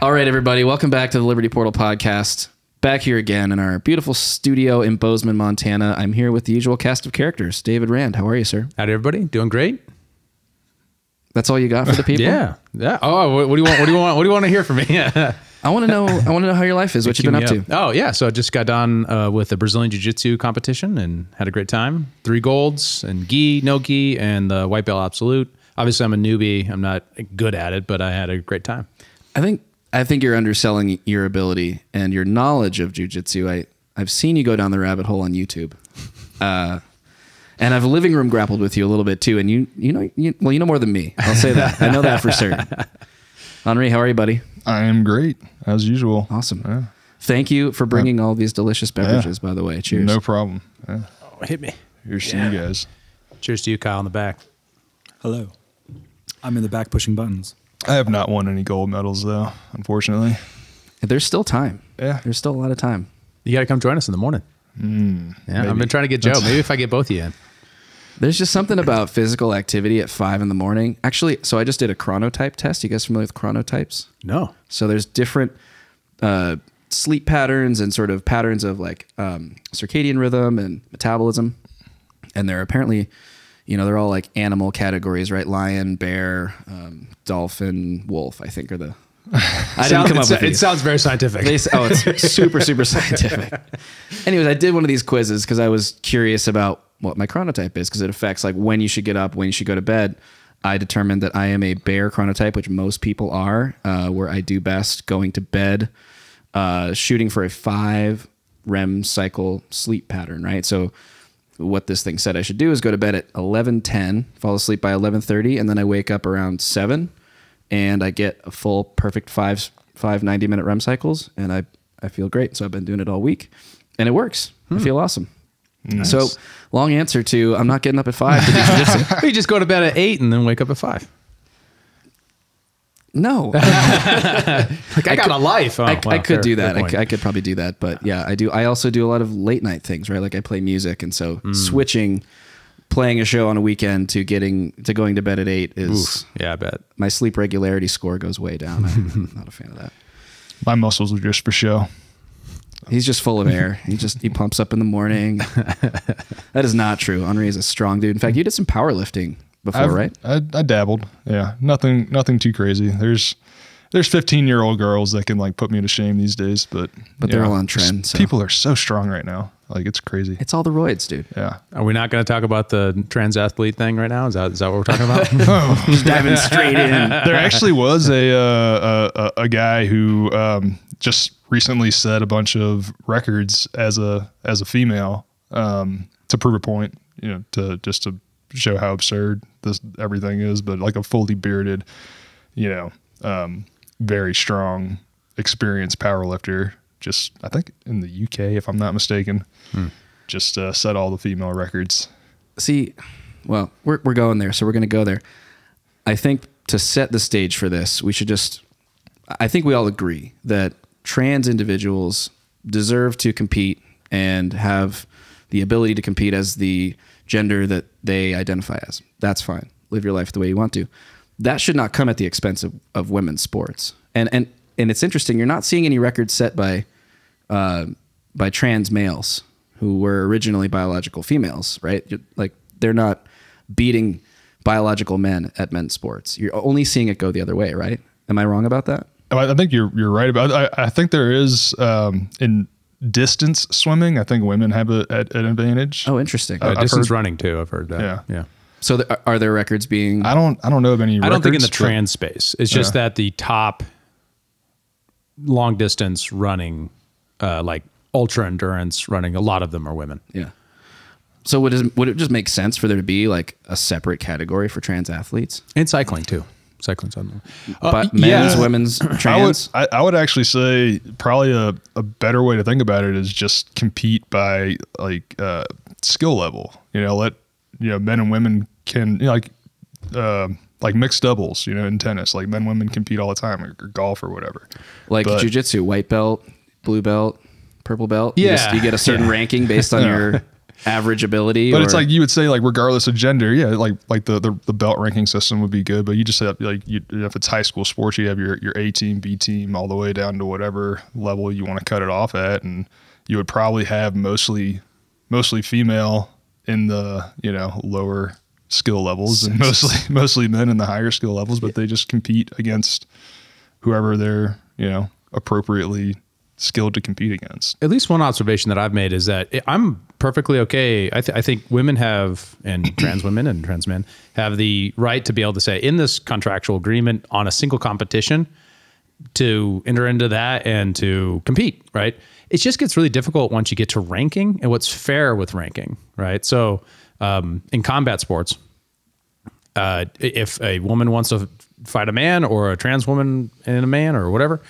All right, everybody. Welcome back to the Liberty Portal podcast. Back here again in our beautiful studio in Bozeman, Montana. I'm here with the usual cast of characters. David Rand, how are you, sir? Howdy, everybody. Doing great. That's all you got for the people? Yeah. Oh, what do you want? What do you want to hear from me? I want to know how your life is, what you've been up to. Oh, yeah. So I just got done with the Brazilian Jiu-Jitsu competition and had a great time. 3 golds and gi, no gi, and the white belt absolute. Obviously, I'm a newbie. I'm not good at it, but I had a great time. I think you're underselling your ability and your knowledge of jiu-jitsu. I've seen you go down the rabbit hole on YouTube. And I've living room grappled with you a little bit too. And you know more than me. I'll say that. I know that for certain. Henri, how are you, buddy? I am great, as usual. Awesome. Yeah. Thank you for bringing all these delicious beverages, by the way. Cheers. No problem. Yeah. Oh, hit me. Here's to you guys. Cheers to you, Kyle, in the back. Hello. I'm in the back pushing buttons. I have not won any gold medals, though, unfortunately. There's still time. Yeah. There's still a lot of time. You got to come join us in the morning. Yeah, maybe. I've been trying to get Joe. Maybe if I get both of you in. There's just something about physical activity at 5 in the morning. Actually, so I just did a chronotype test. You guys familiar with chronotypes? No. So there's different sleep patterns and sort of patterns of like circadian rhythm and metabolism. And they're apparently, they're all like animal categories, right? Lion, bear, dolphin, wolf, I think are the... I didn't come up with these. It sounds very scientific. It's super, super scientific. Anyways, I did one of these quizzes because I was curious about what my chronotype is because it affects like when you should get up, when you should go to bed. I determined that I am a bear chronotype, which most people are, where I do best going to bed, shooting for a 5 REM cycle sleep pattern, right? So what this thing said I should do is go to bed at 11:10, fall asleep by 11:30, and then I wake up around 7, and I get a full perfect 5 90-minute REM cycles, and I feel great. So I've been doing it all week, and it works. I feel awesome. Nice. So long answer to I'm not getting up at 5 to do jiu-jitsu. You just go to bed at 8 and then wake up at 5. No. I got a life. Oh, I could do that. Fair I could probably do that. But yeah, I do. I also do a lot of late night things, right? Like I play music. And so switching, playing a show on a weekend to going to bed at 8 is... Yeah, I bet. My sleep regularity score goes way down. I'm not a fan of that. My muscles are just for show. He's just full of air. He pumps up in the morning. That is not true. Henri is a strong dude. In fact, you did some powerlifting before, right? I dabbled. Yeah, nothing too crazy. There's 15-year-old girls that can like put me to shame these days, but they're all on trend. So. People are so strong right now. Like it's crazy. It's all the roids, dude. Yeah. Are we not going to talk about the trans athlete thing right now? Is that what we're talking about? Oh, just diving straight in. There actually was a guy who just recently set a bunch of records as a female to prove a point, to show how absurd everything is, but like a fully bearded, very strong, experienced power lifter, just I think in the UK, if I'm not mistaken, just set all the female records. See, well, we're going there, so we're going to go there. I think to set the stage for this, I think we all agree that trans individuals deserve to compete and have the ability to compete as the gender that they identify as. That's fine. Live your life the way you want to. That should not come at the expense of women's sports. And it's interesting. You're not seeing any records set by trans males who were originally biological females, right? Like they're not beating biological men at men's sports. You're only seeing it go the other way, right? Am I wrong about that? I think you're right about. I think there is in distance swimming. I think women have an advantage. Oh, interesting. Distance running too. I've heard that. Yeah. So are there records being? I don't know of any. I don't think in the trans space. It's just that the top long distance running, like ultra endurance running, a lot of them are women. Yeah. So would it just make sense for there to be like a separate category for trans athletes? And cycling too. Cycling's on there. But men's, women's, trans? I would actually say probably a better way to think about it is just compete by like skill level. Let men and women can like mixed doubles. In tennis, like men and women compete all the time, or golf or whatever. Like jiu-jitsu, white belt, blue belt, purple belt. Yeah, you get a certain ranking based on your. average ability. But it's like you would say, like regardless of gender, yeah, like the belt ranking system would be good. But you just have like if it's high school sports, you have your A team, B team, all the way down to whatever level you want to cut it off at, and you would probably have mostly female in the lower skill levels, and mostly men in the higher skill levels. But they just compete against whoever they're appropriately skilled to compete against. At least one observation that I've made is that I'm perfectly okay. I think women have, and trans women and trans men have the right to be able to say in this contractual agreement on a single competition to enter into that and to compete, right? It just gets really difficult once you get to ranking and what's fair with ranking, right? So in combat sports, if a woman wants to fight a man or a trans woman and a man or whatever,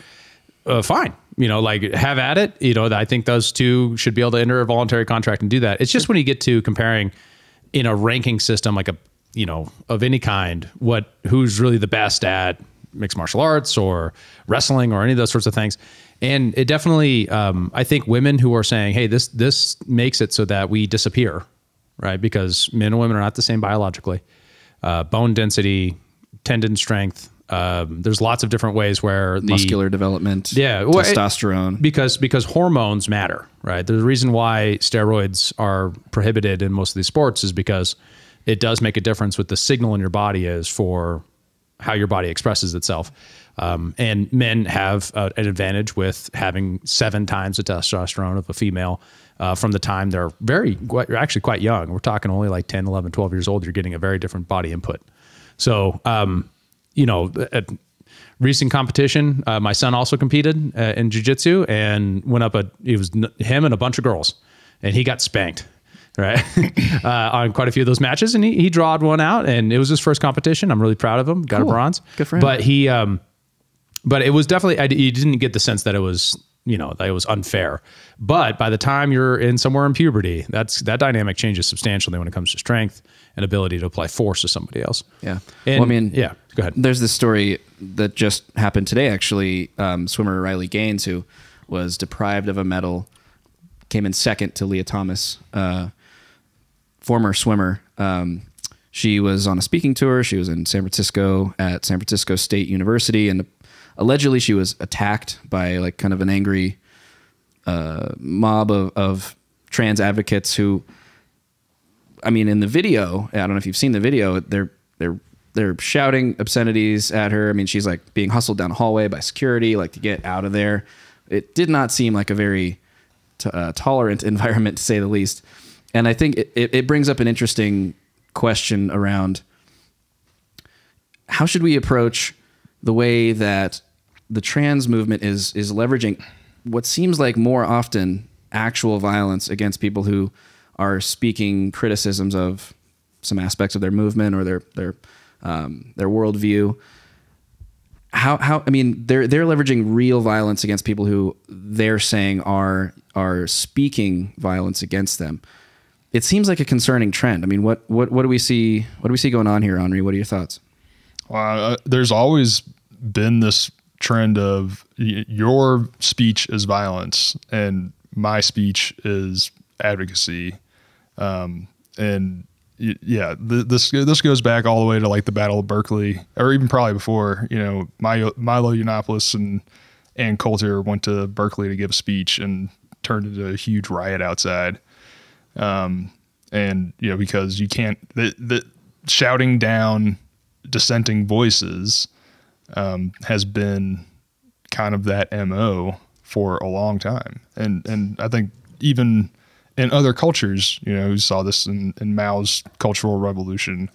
fine. Like have at it. I think those two should be able to enter a voluntary contract and do that. It's just when you get to comparing in a ranking system, like of any kind, who's really the best at mixed martial arts or wrestling or any of those sorts of things. And it definitely, I think women who are saying, hey, this makes it so that we disappear, right? Because men and women are not the same biologically. Bone density, tendon strength, there's lots of different ways where the muscular development, testosterone, because hormones matter, right? The reason why steroids are prohibited in most of these sports is because it does make a difference what the signal in your body is for how your body expresses itself. And men have an advantage with having 7 times the testosterone of a female from the time they're actually quite young. We're talking only like 10, 11, 12 years old. You're getting a very different body input. So, at recent competition, my son also competed in jiu-jitsu and went up it was him and a bunch of girls, and he got spanked, right? On quite a few of those matches. And he drawed one out, and it was his first competition. I'm really proud of him. Got a bronze. Good for him. But it was definitely, you didn't get the sense that it was, that it was unfair. But by the time you're somewhere in puberty, that dynamic changes substantially when it comes to strength and ability to apply force to somebody else. Yeah. And, yeah, go ahead. There's this story that just happened today, actually. Swimmer Riley Gaines, who was deprived of a medal, came in second to Leah Thomas, former swimmer. She was on a speaking tour. She was in San Francisco at San Francisco State University, and allegedly she was attacked by like kind of an angry mob of trans advocates who, I mean, in the video, I don't know if you've seen the video, they're shouting obscenities at her. I mean, she's like being hustled down a hallway by security, like to get out of there. It did not seem like a very tolerant environment, to say the least. And I think it brings up an interesting question around how should we approach the way that the trans movement is leveraging what seems like more often actual violence against people who are speaking criticisms of some aspects of their movement or their worldview. How I mean, they're leveraging real violence against people who they're saying are speaking violence against them. It seems like a concerning trend. I mean, what do we see? What do we see going on here, Henri? What are your thoughts? There's always been this trend of your speech is violence and my speech is advocacy. And yeah, this goes back all the way to like the Battle of Berkeley, or even probably before. Milo Yiannopoulos and Coulter went to Berkeley to give a speech and turned into a huge riot outside. And because you can't, the shouting down dissenting voices has been kind of that MO for a long time. And I think even in other cultures, we saw this in Mao's Cultural Revolution,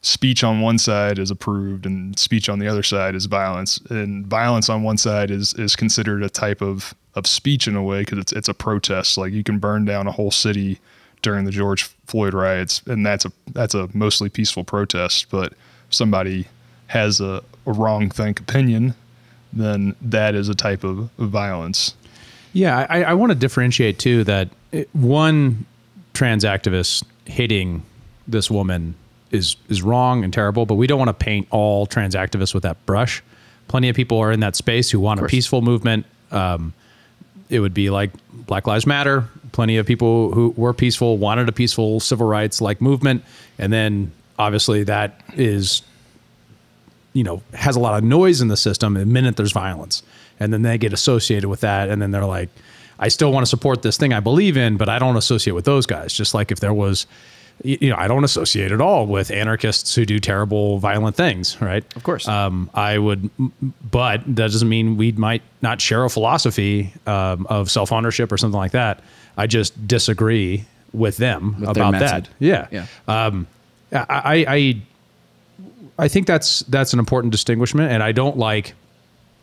speech on one side is approved and speech on the other side is violence. And violence on one side is considered a type of speech in a way, because it's a protest. Like you can burn down a whole city during the George Floyd riots, and that's a mostly peaceful protest. But if somebody has a wrong think opinion, then that is a type of violence. Yeah, I want to differentiate too that one trans activist hitting this woman is wrong and terrible, but we don't want to paint all trans activists with that brush. Plenty of people are in that space who want a peaceful movement. It would be like Black Lives Matter. plenty of people who were peaceful, wanted a peaceful civil rights like movement. And then obviously that is, has a lot of noise in the system the minute there's violence. And then they get associated with that. And then they're like, I still want to support this thing I believe in, but I don't associate with those guys. Just like if there was, I don't associate at all with anarchists who do terrible, violent things, right? Of course. I would, but that doesn't mean we might not share a philosophy of self-ownership or something like that. I just disagree with them about that. Yeah. I think that's an important distinguishment, and I don't like,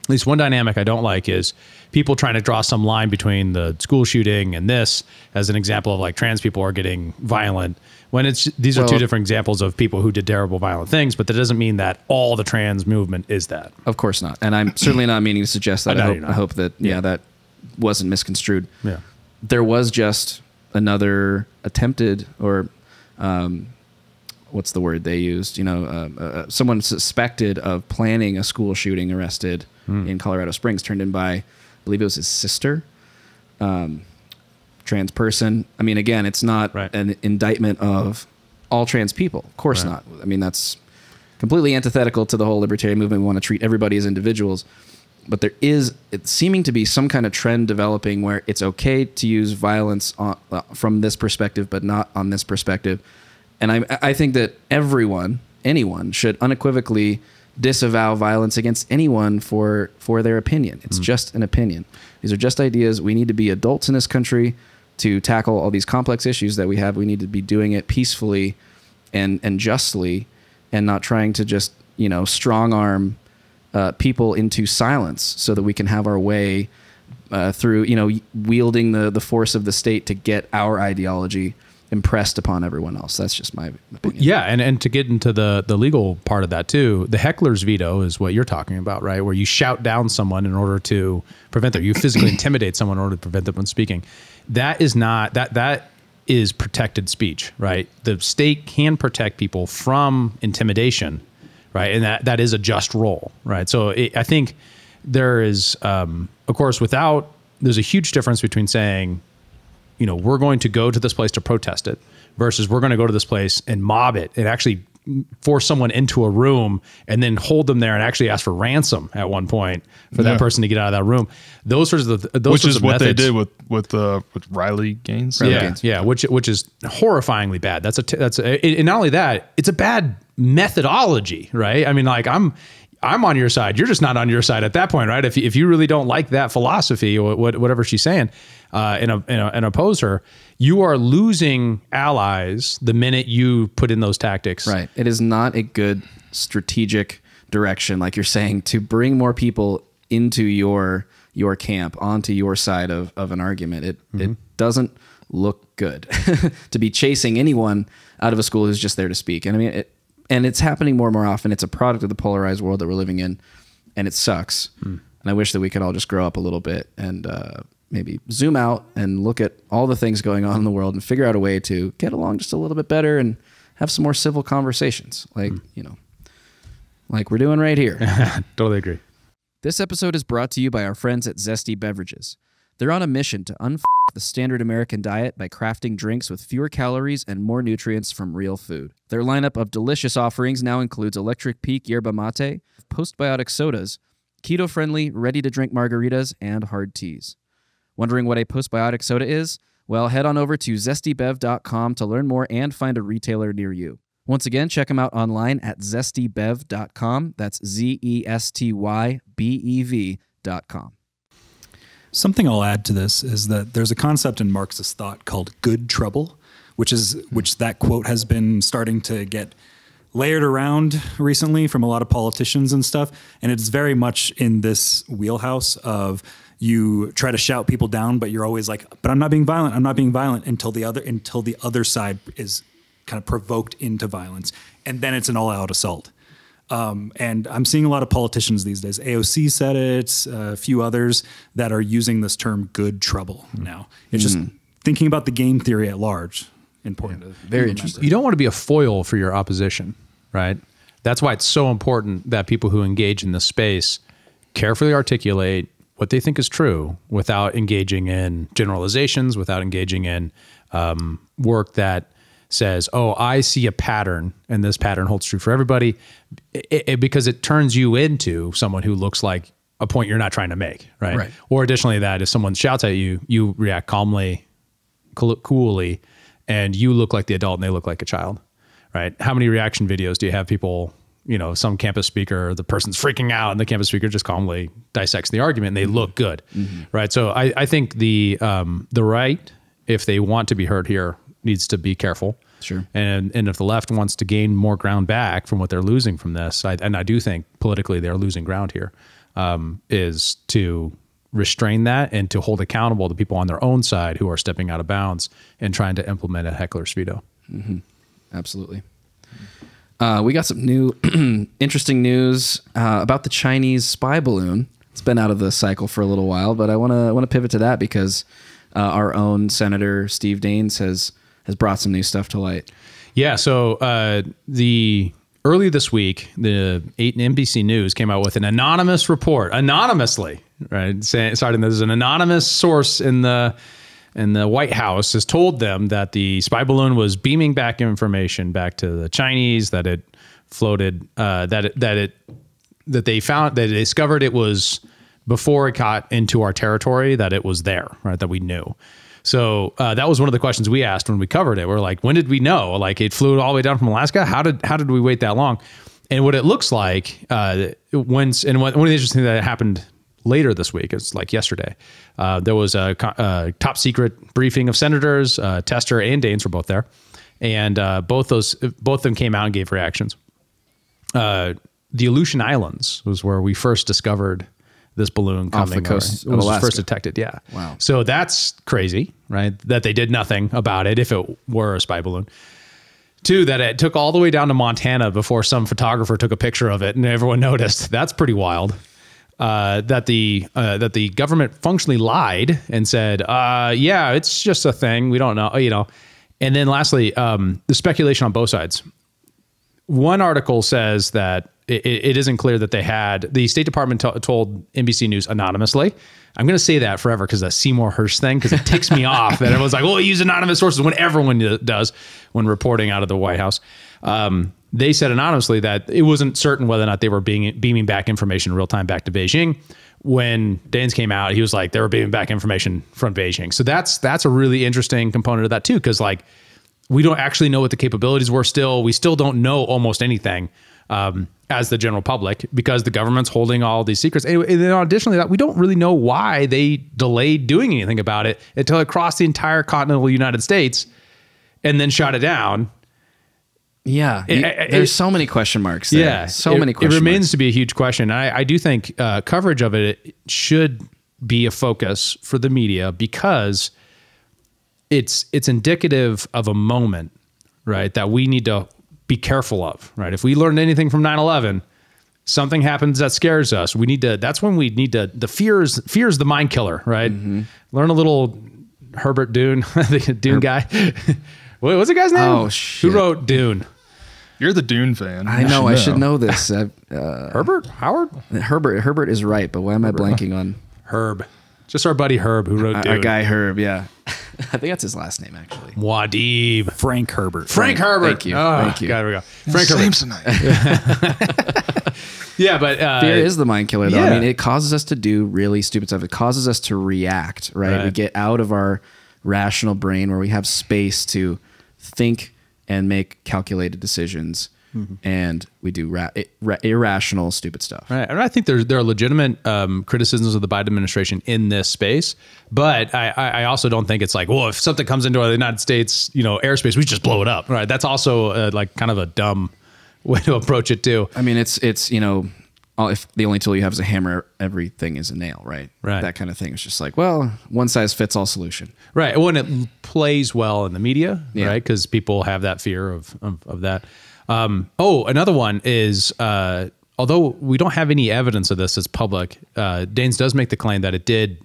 at least one dynamic I don't like is people trying to draw some line between the school shooting and this as an example of like trans people are getting violent when these are two different examples of people who did terrible violent things, but that doesn't mean that all the trans movement is that. Of course not. And I'm certainly not meaning to suggest that. I hope that, that wasn't misconstrued. Yeah. There was just another attempted or, what's the word they used? Someone suspected of planning a school shooting arrested in Colorado Springs, turned in by, I believe it was his sister, trans person. I mean, again, it's not an indictment of all trans people. Of course not. I mean, that's completely antithetical to the whole libertarian movement. We want to treat everybody as individuals. But there is seeming to be some kind of trend developing where it's okay to use violence from this perspective, but not on this perspective. And I think that anyone should unequivocally disavow violence against anyone for their opinion. It's just an opinion. These are just ideas. We need to be adults in this country to tackle all these complex issues that we have. We need to be doing it peacefully and justly, and not trying to just, strong arm people into silence so that we can have our way through, wielding the force of the state to get our ideology impressed upon everyone else. That's just my opinion. Yeah, and to get into the legal part of that too, the heckler's veto is what you're talking about, right? Where you shout down someone in order to prevent them. You physically intimidate someone in order to prevent them from speaking. That is not, that is protected speech, right? The state can protect people from intimidation, right? And that is a just role, right? So I think there is, of course, there's a huge difference between saying, we're going to go to this place to protest it versus we're going to go to this place and mob it and actually force someone into a room and then hold them there and actually ask for ransom at one point for that person to get out of that room. Those sorts of which is what they did with Riley Gaines. Yeah, which is horrifyingly bad. And not only that, it's a bad methodology, right? I mean, like I'm on your side. You're just not on your side at that point, right? If you really don't like that philosophy or whatever she's saying, and oppose her, you are losing allies the minute you put in those tactics. Right. It is not a good strategic direction, like you're saying, to bring more people into your camp, onto your side of an argument. It doesn't look good to be chasing anyone out of a school who's just there to speak. And I mean, and it's happening more and more often. It's a product of the polarized world that we're living in, and it sucks. And I wish that we could all just grow up a little bit and maybe zoom out and look at all the things going on in the world and figure out a way to get along just a little bit better and have some more civil conversations, like like we're doing right here. Totally agree. This episode is brought to you by our friends at Zesty Beverages. They're on a mission to unf the standard American diet by crafting drinks with fewer calories and more nutrients from real food. Their lineup of delicious offerings now includes Electric Peak Yerba Mate, postbiotic sodas, keto-friendly, ready-to-drink margaritas, and hard teas. Wondering what a postbiotic soda is? Well, head on over to zestybev.com to learn more and find a retailer near you. Once again, check them out online at zestybev.com. That's zestybev.com. Something I'll add to this is that there's a concept in Marxist thought called good trouble, which that quote has been starting to get layered around recently from a lot of politicians and stuff. And it's very much in this wheelhouse of you try to shout people down, but you're always like, but I'm not being violent. I'm not being violent until the other side is kind of provoked into violence. And then it's an all-out assault. And I'm seeing a lot of politicians these days. AOC said it, a few others that are using this term good trouble now. It's just thinking about the game theory at large. Important. Very interesting. You don't want to be a foil for your opposition, right? That's why it's so important that people who engage in this space carefully articulate what they think is true without engaging in generalizations, without engaging in work that says, oh, I see a pattern and this pattern holds true for everybody, because it turns you into someone who looks like a point you're not trying to make, right? Or additionally, that if someone shouts at you, you react calmly, coolly, and you look like the adult and they look like a child, right? How many reaction videos do you have people, some campus speaker, the person's freaking out and the campus speaker just calmly dissects the argument and they look good, right? So I think the right, if they want to be heard here, needs to be careful. Sure. And if the left wants to gain more ground back from what they're losing from this, and I do think politically they're losing ground here, is to restrain that and to hold accountable the people on their own side who are stepping out of bounds and trying to implement a heckler's veto. Absolutely. We got some new interesting news about the Chinese spy balloon. It's been out of the cycle for a little while, but I want to pivot to that because our own Senator Steve Daines has brought some new stuff to light. Yeah. So early this week, the NBC News came out with an anonymous report, anonymously, right? Starting there's an anonymous source in the White House has told them that the spy balloon was beaming back information back to the Chinese, that it floated, that they discovered it was before it got into our territory, that it was there, right? That we knew. So that was one of the questions we asked when we covered it. We're like, when did we know? Like, it flew all the way down from Alaska. How did we wait that long? And what it looks like, one of the interesting things that happened later this week, it's like yesterday, there was a top secret briefing of senators. Tester and Daines were both there, and both of them came out and gave reactions. The Aleutian Islands was where we first discovered this balloon coming off the coast of Alaska. First detected. Yeah. Wow. So that's crazy, right? That they did nothing about it if it were a spy balloon. Two, that it took all the way down to Montana before some photographer took a picture of it and everyone noticed. That's pretty wild. That the government functionally lied and said, yeah, it's just a thing. We don't know, And then lastly, the speculation on both sides. One article says that it isn't clear that the State Department told NBC News anonymously. I'm going to say that forever because that Seymour Hersh thing, because it ticks me off that everyone's like, oh, use anonymous sources when everyone does when reporting out of the White House. They said anonymously that it wasn't certain whether or not they were beaming back information in real time back to Beijing. When Daines came out, he was like, they were beaming back information from Beijing. So that's a really interesting component of that too, because like we don't actually know what the capabilities were still. We still don't know almost anything as the general public because the government's holding all these secrets. And then additionally, that we don't really know why they delayed doing anything about it until it crossed the entire continental United States and then shot it down. Yeah, there's so many question marks there. Yeah, so many questions. It remains to be a huge question. I do think coverage of it should be a focus for the media because it's indicative of a moment, right, that we need to be careful of, right? If we learned anything from 9/11, something happens that scares us. We need to. That's when we need to. The fear is the mind killer, right? Learn a little Herbert Dune, the Dune guy. What's the guy's name? Oh shit! Who wrote Dune? You're the Dune fan. I know. I should know this. Herbert? Howard? Herbert is right, but why am I blanking on Herb? Just our buddy Herb who wrote Dune. Our guy Herb, yeah. I think that's his last name, actually. Muad'Dib. Frank Herbert. Frank Herbert. Thank you. Oh, Thank you. God, there we go. Frank Herbert. Yeah, but fear is the mind killer, though. Yeah. I mean, it causes us to do really stupid stuff. It causes us to react, right? We get out of our rational brain where we have space to think and make calculated decisions. And we do irrational, stupid stuff. Right. And I think there are legitimate criticisms of the Biden administration in this space, but I also don't think it's like, well, if something comes into the United States, airspace, we just blow it up. Right. That's also like kind of a dumb way to approach it too. I mean, it's if the only tool you have is a hammer, everything is a nail, right? Right. That kind of thing. It's just like, well, one size fits all solution. Right. When it plays well in the media, right? Because people have that fear of that. Another one is, although we don't have any evidence of this as public, Daines does make the claim that it did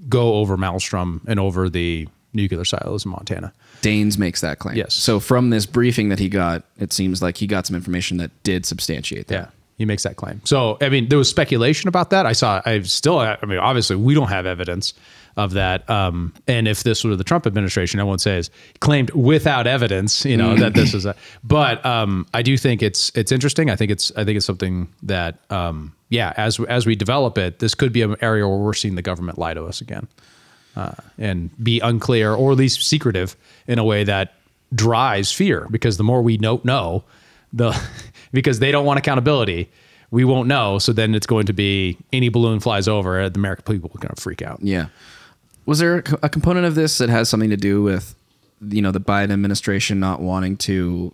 go over Maelstrom and over the nuclear silos in Montana. Daines makes that claim. Yes. So from this briefing that he got, it seems like he got some information that did substantiate that. he makes that claim. So, I mean, there was speculation about that. I mean, obviously we don't have evidence of that. And if this were the Trump administration, I won't say is claimed without evidence, that this is but I do think it's interesting. I think it's something that, as we develop it, this could be an area where we're seeing the government lie to us again, and be unclear or at least secretive in a way that drives fear, because the more we don't know, because they don't want accountability, we won't know. So then it's going to be any balloon flies over, the American people are going to freak out. Yeah. Was there a component of this that has something to do with, the Biden administration not wanting to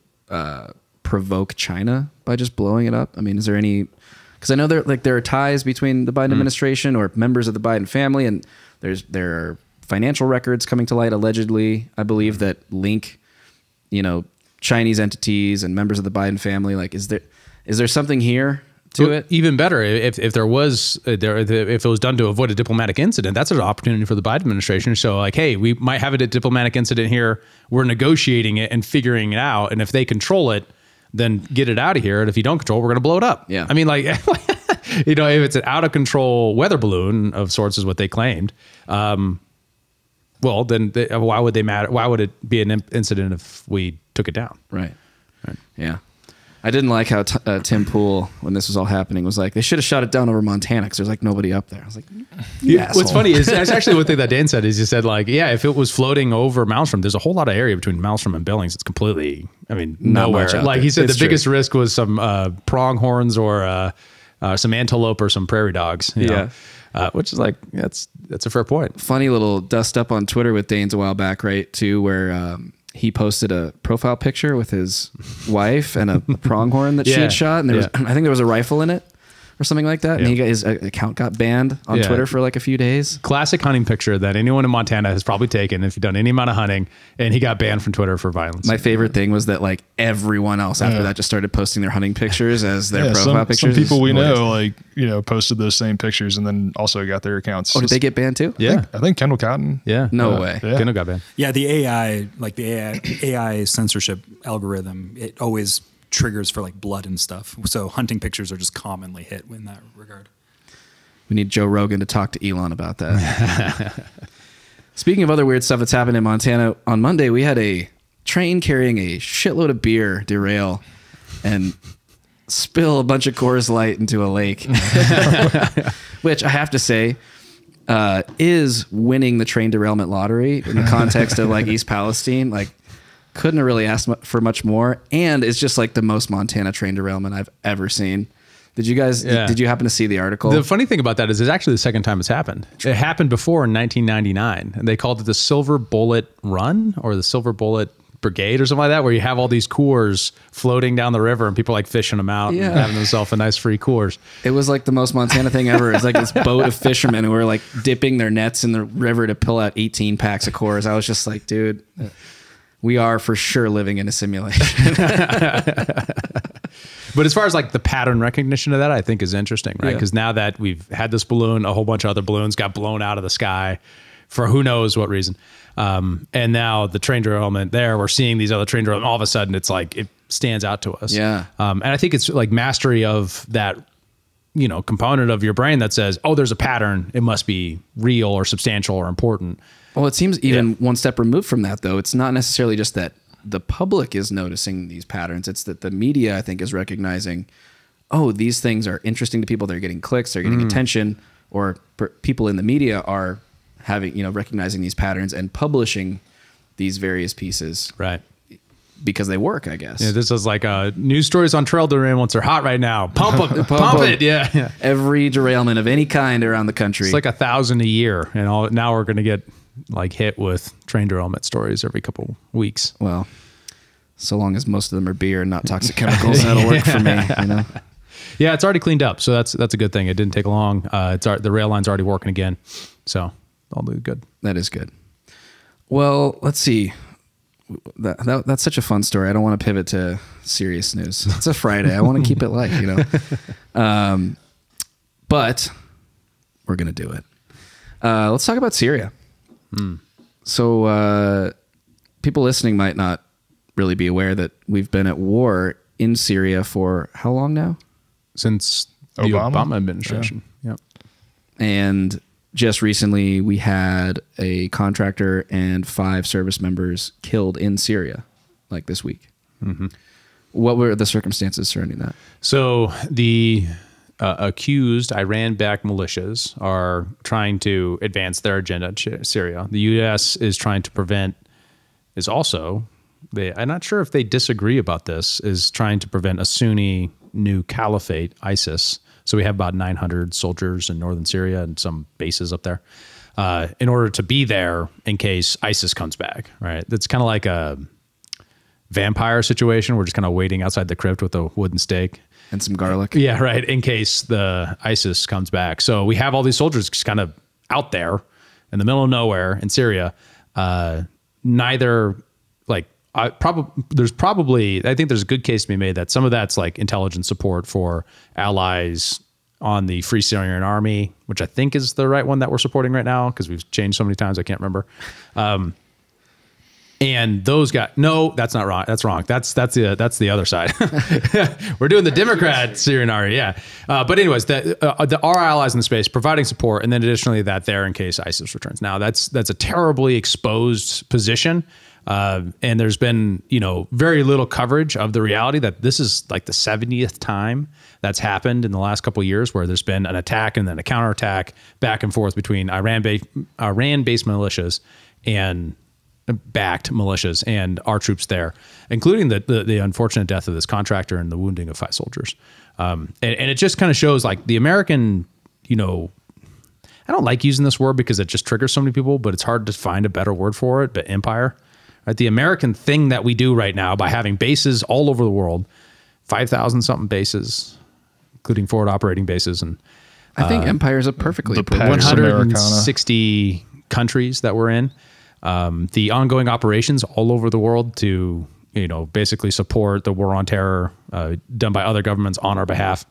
provoke China by just blowing it up? I mean, is there any? Because I know there are ties between the Biden administration or members of the Biden family, and there are financial records coming to light allegedly, I believe, that link, Chinese entities and members of the Biden family. Like, is there something here to it? Even better, if it was done to avoid a diplomatic incident, that's an opportunity for the Biden administration. So like, hey, we might have a diplomatic incident here. We're negotiating it and figuring it out. And if they control it, then get it out of here. And if you don't control, we're going to blow it up. Yeah. I mean, like, if it's an out of control weather balloon of sorts is what they claimed. Well, then why would they matter? Why would it be an incident if we took it down? Right. Yeah. I didn't like how Tim Pool, when this was all happening, was like, they should have shot it down over Montana because there's like nobody up there. I was like, what's funny is that's actually one thing that Dan said is he said like, yeah, if it was floating over Malmstrom, there's a whole lot of area between Malmstrom and Billings. It's completely, nowhere. Like he said, the biggest risk was some pronghorns or some antelope or some prairie dogs. You know? Which is like, that's a fair point. Funny little dust up on Twitter with Danes a while back, right? Too, where he posted a profile picture with his wife and a pronghorn that she had shot, and I think there was a rifle in it or something like that. And his account got banned on Twitter for like a few days. Classic hunting picture that anyone in Montana has probably taken if you've done any amount of hunting, and he got banned from Twitter for violence. My favorite thing was that like everyone else after that just started posting their hunting pictures as their profile pictures. Some people we know posted those same pictures and then also got their accounts. Oh, did they get banned too? Yeah. I think Kendall Cotton. Yeah. No way. Yeah. Kendall got banned. Yeah, the AI censorship algorithm, it always triggers for like blood and stuff. So hunting pictures are just commonly hit in that regard. We need Joe Rogan to talk to Elon about that. Speaking of other weird stuff that's happened in Montana, on Monday we had a train carrying a shitload of beer derail and spill a bunch of Coors Light into a lake, which I have to say is winning the train derailment lottery in the context of like East Palestine. Like, couldn't have really asked for much more, and it's just like the most Montana train derailment I've ever seen. Did you guys? Did you happen to see the article? The funny thing about that is it's actually the second time it's happened. It happened before in 1999, and they called it the Silver Bullet Run or the Silver Bullet Brigade or something like that, where you have all these Coors floating down the river and people like fishing them out and having themselves a nice free Coors. It was like the most Montana thing ever. It's like this boat of fishermen who were like dipping their nets in the river to pull out 18 packs of Coors. I was just like, dude, we are for sure living in a simulation. But as far as like the pattern recognition of that, I think is interesting, right? Because now that we've had this balloon, a whole bunch of other balloons got blown out of the sky for who knows what reason. And now the train derailment there, we're seeing these other train derailment. All of a sudden it's like, it stands out to us. Yeah. And I think it's like mastery of that, component of your brain that says, oh, there's a pattern. It must be real or substantial or important. Well, it seems even one step removed from that, though. It's not necessarily just that the public is noticing these patterns. It's that the media, I think, is recognizing, oh, these things are interesting to people. They're getting clicks, they're getting attention, or people in the media are having, recognizing these patterns and publishing these various pieces. Right. Because they work, I guess. Yeah, this is like news stories on trail derailments are hot right now. Pump it. Yeah. Every derailment of any kind around the country. It's like 1,000 a year. And now we're going to get like hit with train derailment stories every couple weeks. Well, so long as most of them are beer and not toxic chemicals, that'll work for me. Yeah, it's already cleaned up, so that's a good thing. It didn't take long. The rail line's already working again, so all do good. That is good. Well, let's see. That's such a fun story. I don't want to pivot to serious news. It's a Friday. I want to keep it light, but we're gonna do it. Let's talk about Syria. So people listening might not really be aware that we've been at war in Syria for how long now? since the Obama? Obama administration. Yep. And just recently, we had a contractor and 5 service members killed in Syria, like this week. What were the circumstances surrounding that? So the accused Iran-backed militias are trying to advance their agenda in Syria. The U.S. is trying to prevent, I'm not sure if they disagree about this, is trying to prevent a Sunni new caliphate, ISIS. So we have about 900 soldiers in northern Syria and some bases up there in order to be there in case ISIS comes back, right? That's kind of like a vampire situation. We're just kind of waiting outside the crypt with a wooden stake. And some garlic. Yeah, right. In case the ISIS comes back. So we have all these soldiers just kind of out there in the middle of nowhere in Syria. Neither, like, I think there's a good case to be made that some of that's like intelligence support for allies on the Free Syrian Army, which I think is the right one that we're supporting right now because we've changed so many times I can't remember. And those guys, no, that's not wrong. That's wrong. That's the other side. We're doing the Democrat Syrian Army, yeah. But anyways, our allies in the space providing support, and then additionally that there in case ISIS returns. Now that's a terribly exposed position, and there's been very little coverage of the reality that this is like the 70th time that's happened in the last couple of years where there's been an attack and then a counterattack back and forth between Iran-based militias and backed militias and our troops there, including the unfortunate death of this contractor and the wounding of 5 soldiers. And it just kind of shows like the American, I don't like using this word because it just triggers so many people, but it's hard to find a better word for it, but empire, right? The American thing that we do right now by having bases all over the world, 5,000 something bases, including forward operating bases. And I think empire is a perfectly the Pax 160 countries that we're in. The ongoing operations all over the world to, basically support the war on terror done by other governments on our behalf,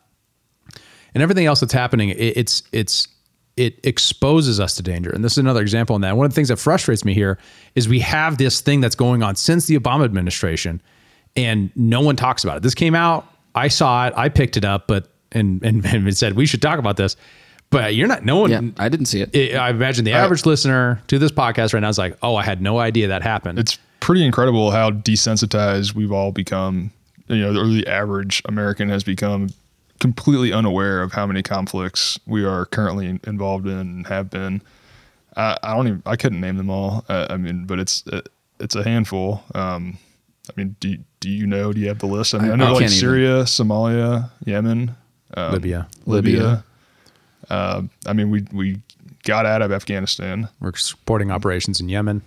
and everything else that's happening. It exposes us to danger. And this is another example in that. One of the things that frustrates me here is we have this thing that's going on since the Obama administration, and no one talks about it. This came out, I saw it, I picked it up, and it said we should talk about this. But no one. Yeah, I didn't see it. I imagine the average listener to this podcast right now is like, oh, I had no idea that happened. It's pretty incredible how desensitized we've all become. Or the average American has become completely unaware of how many conflicts we are currently involved in and have been. I couldn't name them all. But it's a handful. Do you have the list? I know like Syria, Somalia, Yemen, Libya. We got out of Afghanistan. We're supporting operations in Yemen.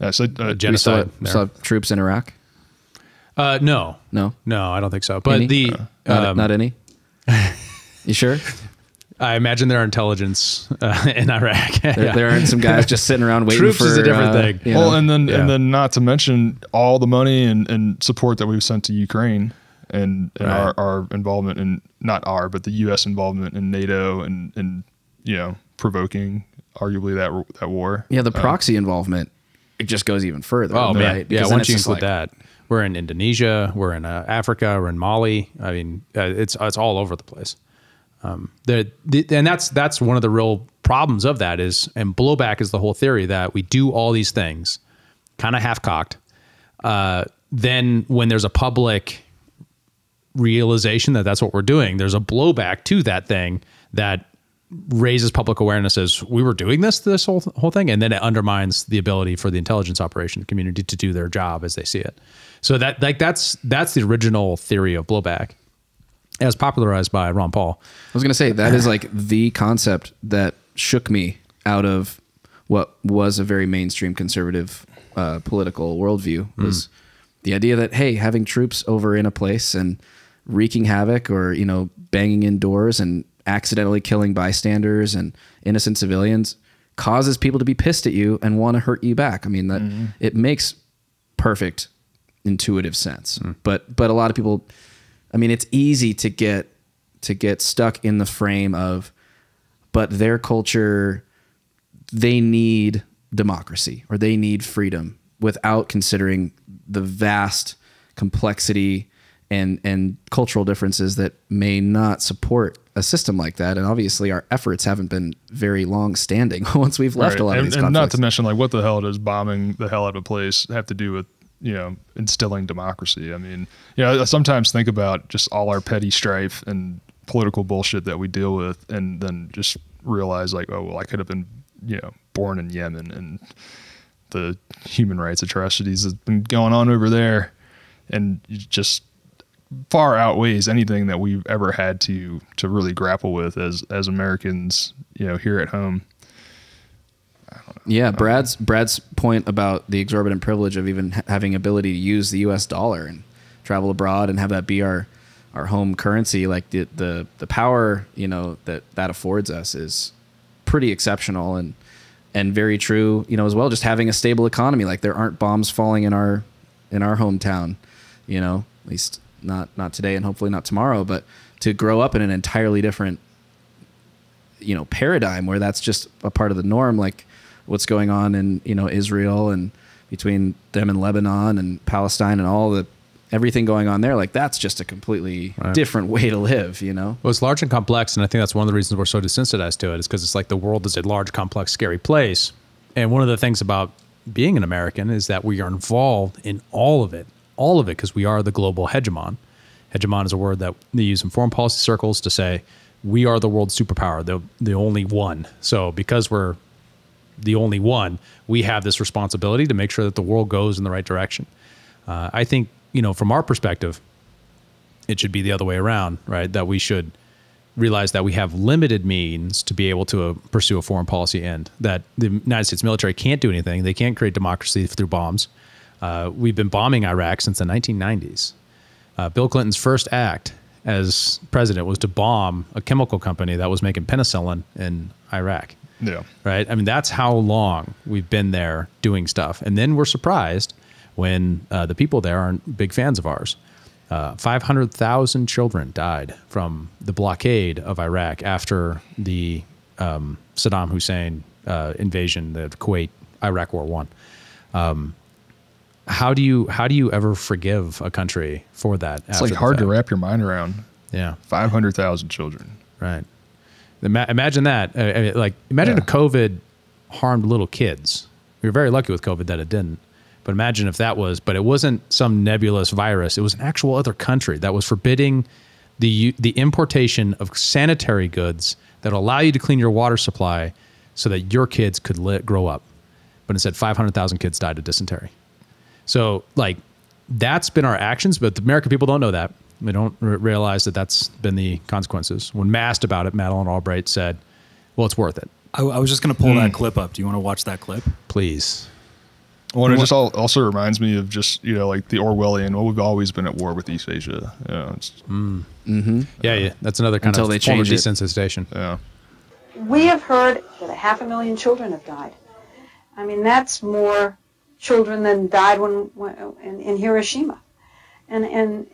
Genocide. We saw troops in Iraq. No, I don't think so. But any? Not any. You sure? I imagine there are intelligence in Iraq. There aren't some guys just sitting around waiting troops for. Troops is a different thing. Well, and then not to mention all the money and support that we've sent to Ukraine. And right. our involvement in but the U.S. involvement in NATO and provoking arguably that war. Yeah, the proxy involvement, it just goes even further. Oh man, right? Yeah. Once you include that, we're in Indonesia, we're in Africa, we're in Mali. I mean, it's all over the place. And that's one of the real problems of that is, and blowback is the whole theory that we do all these things, kind of half cocked. Then when there's a public realization that that's what we're doing, there's a blowback to that thing that raises public awareness as we were doing this whole thing, and then it undermines the ability for the intelligence operation community to do their job as they see it. So that's the original theory of blowback as popularized by Ron Paul. I was going to say that is like the concept that shook me out of what was a very mainstream conservative political worldview was the idea that, hey, having troops over in a place and wreaking havoc or, banging in doors and accidentally killing bystanders and innocent civilians causes people to be pissed at you and want to hurt you back. I mean, that it makes perfect intuitive sense. But a lot of people, I mean, it's easy to get stuck in the frame of, but their culture, they need democracy or they need freedom without considering the vast complexity and cultural differences that may not support a system like that. And obviously our efforts haven't been very long standing once we've left a lot of these conflicts. And not to mention, like, what the hell does bombing the hell out of a place have to do with, you know, instilling democracy? I mean, you know, I sometimes think about just all our petty strife and political bullshit that we deal with, and then just realize, like, oh, well, I could have been, you know, born in Yemen, and the human rights atrocities that's been going on over there, and it just far outweighs anything that we've ever had to really grapple with as Americans, you know, here at home. Yeah, Brad's point about the exorbitant privilege of even having ability to use the U.S. dollar and travel abroad and have that be our home currency, like the power, you know, that affords us is pretty exceptional and very true, you know, as well. Just having a stable economy, like there aren't bombs falling in our hometown, you know, at least not today and hopefully not tomorrow, but to grow up in an entirely different, you know, paradigm where that's just a part of the norm, like what's going on in, you know, Israel and between them and Lebanon and Palestine and everything going on there, like that's just a completely different way to live, you know? Well, it's large and complex, and I think that's one of the reasons we're so desensitized to it, is because it's like the world is a large, complex, scary place. And one of the things about being an American is that we are involved in all of it, because we are the global hegemon. Hegemon is a word that they use in foreign policy circles to say we are the world superpower, the only one. So because we're the only one, we have this responsibility to make sure that the world goes in the right direction. I think, you know, from our perspective, it should be the other way around, right? That we should realize that we have limited means to be able to pursue a foreign policy end, that the United States military can't do anything. They can't create democracy through bombs. We've been bombing Iraq since the 1990s. Bill Clinton's first act as president was to bomb a chemical company that was making penicillin in Iraq. Yeah. Right? I mean, that's how long we've been there doing stuff. And then we're surprised when the people there aren't big fans of ours. 500,000 children died from the blockade of Iraq after the Saddam Hussein invasion, the Kuwait-Iraq War I. How do you ever forgive a country for that? It's like hard to wrap your mind around. Yeah. 500,000 children. Right. Imagine that. Imagine if COVID harmed little kids. We were very lucky with COVID that it didn't. But imagine if that was, but it wasn't some nebulous virus. It was an actual other country that was forbidding the importation of sanitary goods that allow you to clean your water supply so that your kids could grow up. But instead, 500,000 kids died of dysentery. So, like, that's been our actions, but the American people don't know that. They don't realize that that's been the consequences. When asked about it, Madeleine Albright said, well, it's worth it. I was just going to pull that clip up. Do you want to watch that clip? Please. Well, and it just also reminds me of just, you know, like the Orwellian, well, we've always been at war with East Asia. You know, Yeah, that's another kind Until of they form of change it. desensitization. Yeah. We have heard that 500,000 children have died. I mean, that's more children than died in Hiroshima. And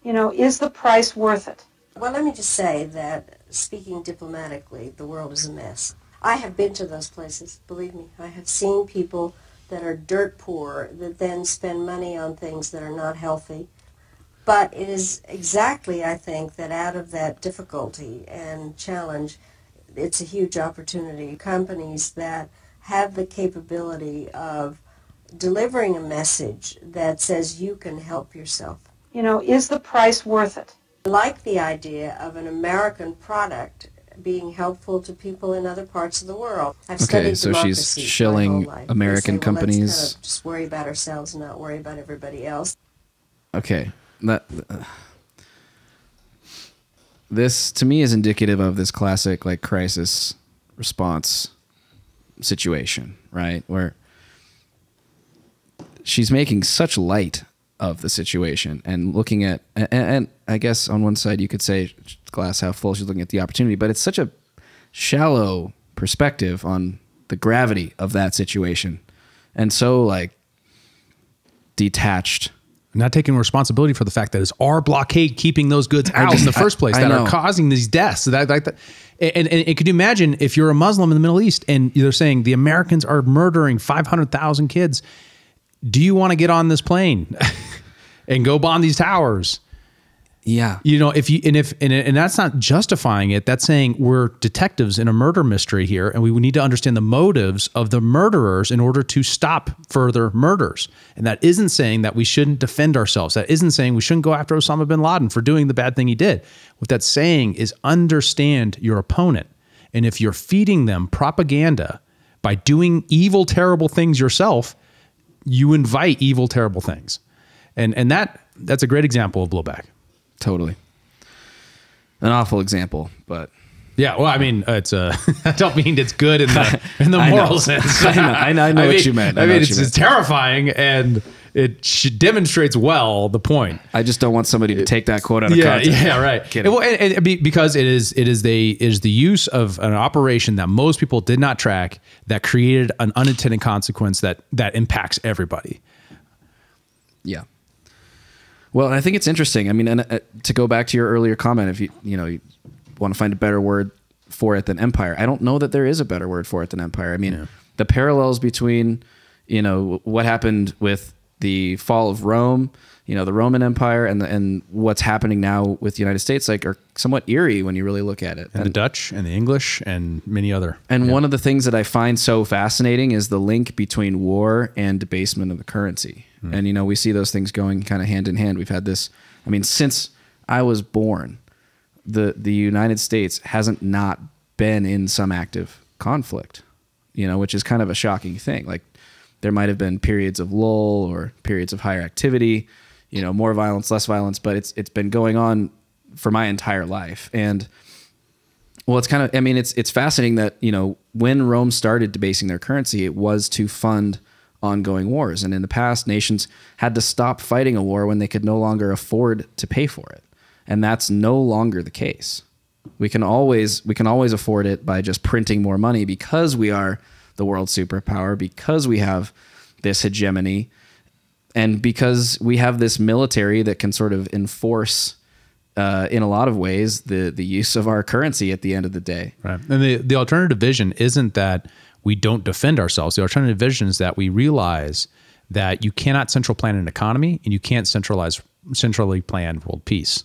you know, is the price worth it? Well, let me just say that, speaking diplomatically, the world is a mess. I have been to those places, believe me. I have seen people that are dirt poor that then spend money on things that are not healthy. But it is exactly, I think, that out of that difficulty and challenge, it's a huge opportunity. Companies that have the capability of delivering a message that says you can help yourself. You know, is the price worth it? I like the idea of an American product being helpful to people in other parts of the world. I've studied so she's democracy shilling my whole life. American They say, well, companies. let's kind of just worry about ourselves and not worry about everybody else. Okay. This to me is indicative of this classic like crisis response situation, right? Where she's making such light of the situation and looking at, and I guess on one side you could say glass half full, she's looking at the opportunity, but it's such a shallow perspective on the gravity of that situation. And so like detached. Not taking responsibility for the fact that it's our blockade keeping those goods out in the first place that are causing these deaths. And could you imagine if you're a Muslim in the Middle East and they're saying the Americans are murdering 500,000 kids? Do you want to get on this plane? and go bomb these towers. Yeah. You know, and that's not justifying it. That's saying we're detectives in a murder mystery here, and we need to understand the motives of the murderers in order to stop further murders. And that isn't saying that we shouldn't defend ourselves. That isn't saying we shouldn't go after Osama bin Laden for doing the bad thing he did. What that's saying is understand your opponent. And if you're feeding them propaganda by doing evil, terrible things yourself, you invite evil, terrible things. And that's a great example of blowback. Totally. An awful example, but yeah. Well, I mean, it's I don't mean it's good in the moral sense. I know what you meant. I mean, it's terrifying, and it demonstrates well the point. I just don't want somebody to take that quote out of context. Yeah, right. Because it is the use of an operation that most people did not track that created an unintended consequence that impacts everybody. Yeah. Well, I think it's interesting. I mean, and to go back to your earlier comment, if you want to find a better word for it than empire, I don't know that there is a better word for it than empire. I mean, the parallels between, what happened with the fall of Rome, the Roman Empire, and what's happening now with the United States, are somewhat eerie when you really look at it. And the Dutch and the English and many other. And one of the things that I find so fascinating is the link between war and debasement of the currency. And, we see those things going kind of hand in hand. We've had this, since I was born, the United States hasn't not been in some active conflict, which is kind of a shocking thing. Like, there might have been periods of lull or periods of higher activity, more violence, less violence, but it's been going on for my entire life. And well, it's kind of, it's fascinating that, when Rome started debasing their currency, it was to fund ongoing wars. And in the past, nations had to stop fighting a war when they could no longer afford to pay for it. And that's no longer the case. We can always afford it by just printing more money because we are the world superpower, because we have this hegemony, and because we have this military that can sort of enforce in a lot of ways the use of our currency at the end of the day. Right. And the alternative vision isn't that we don't defend ourselves. The alternative vision is that we realize that you cannot central plan an economy and you can't centrally plan world peace.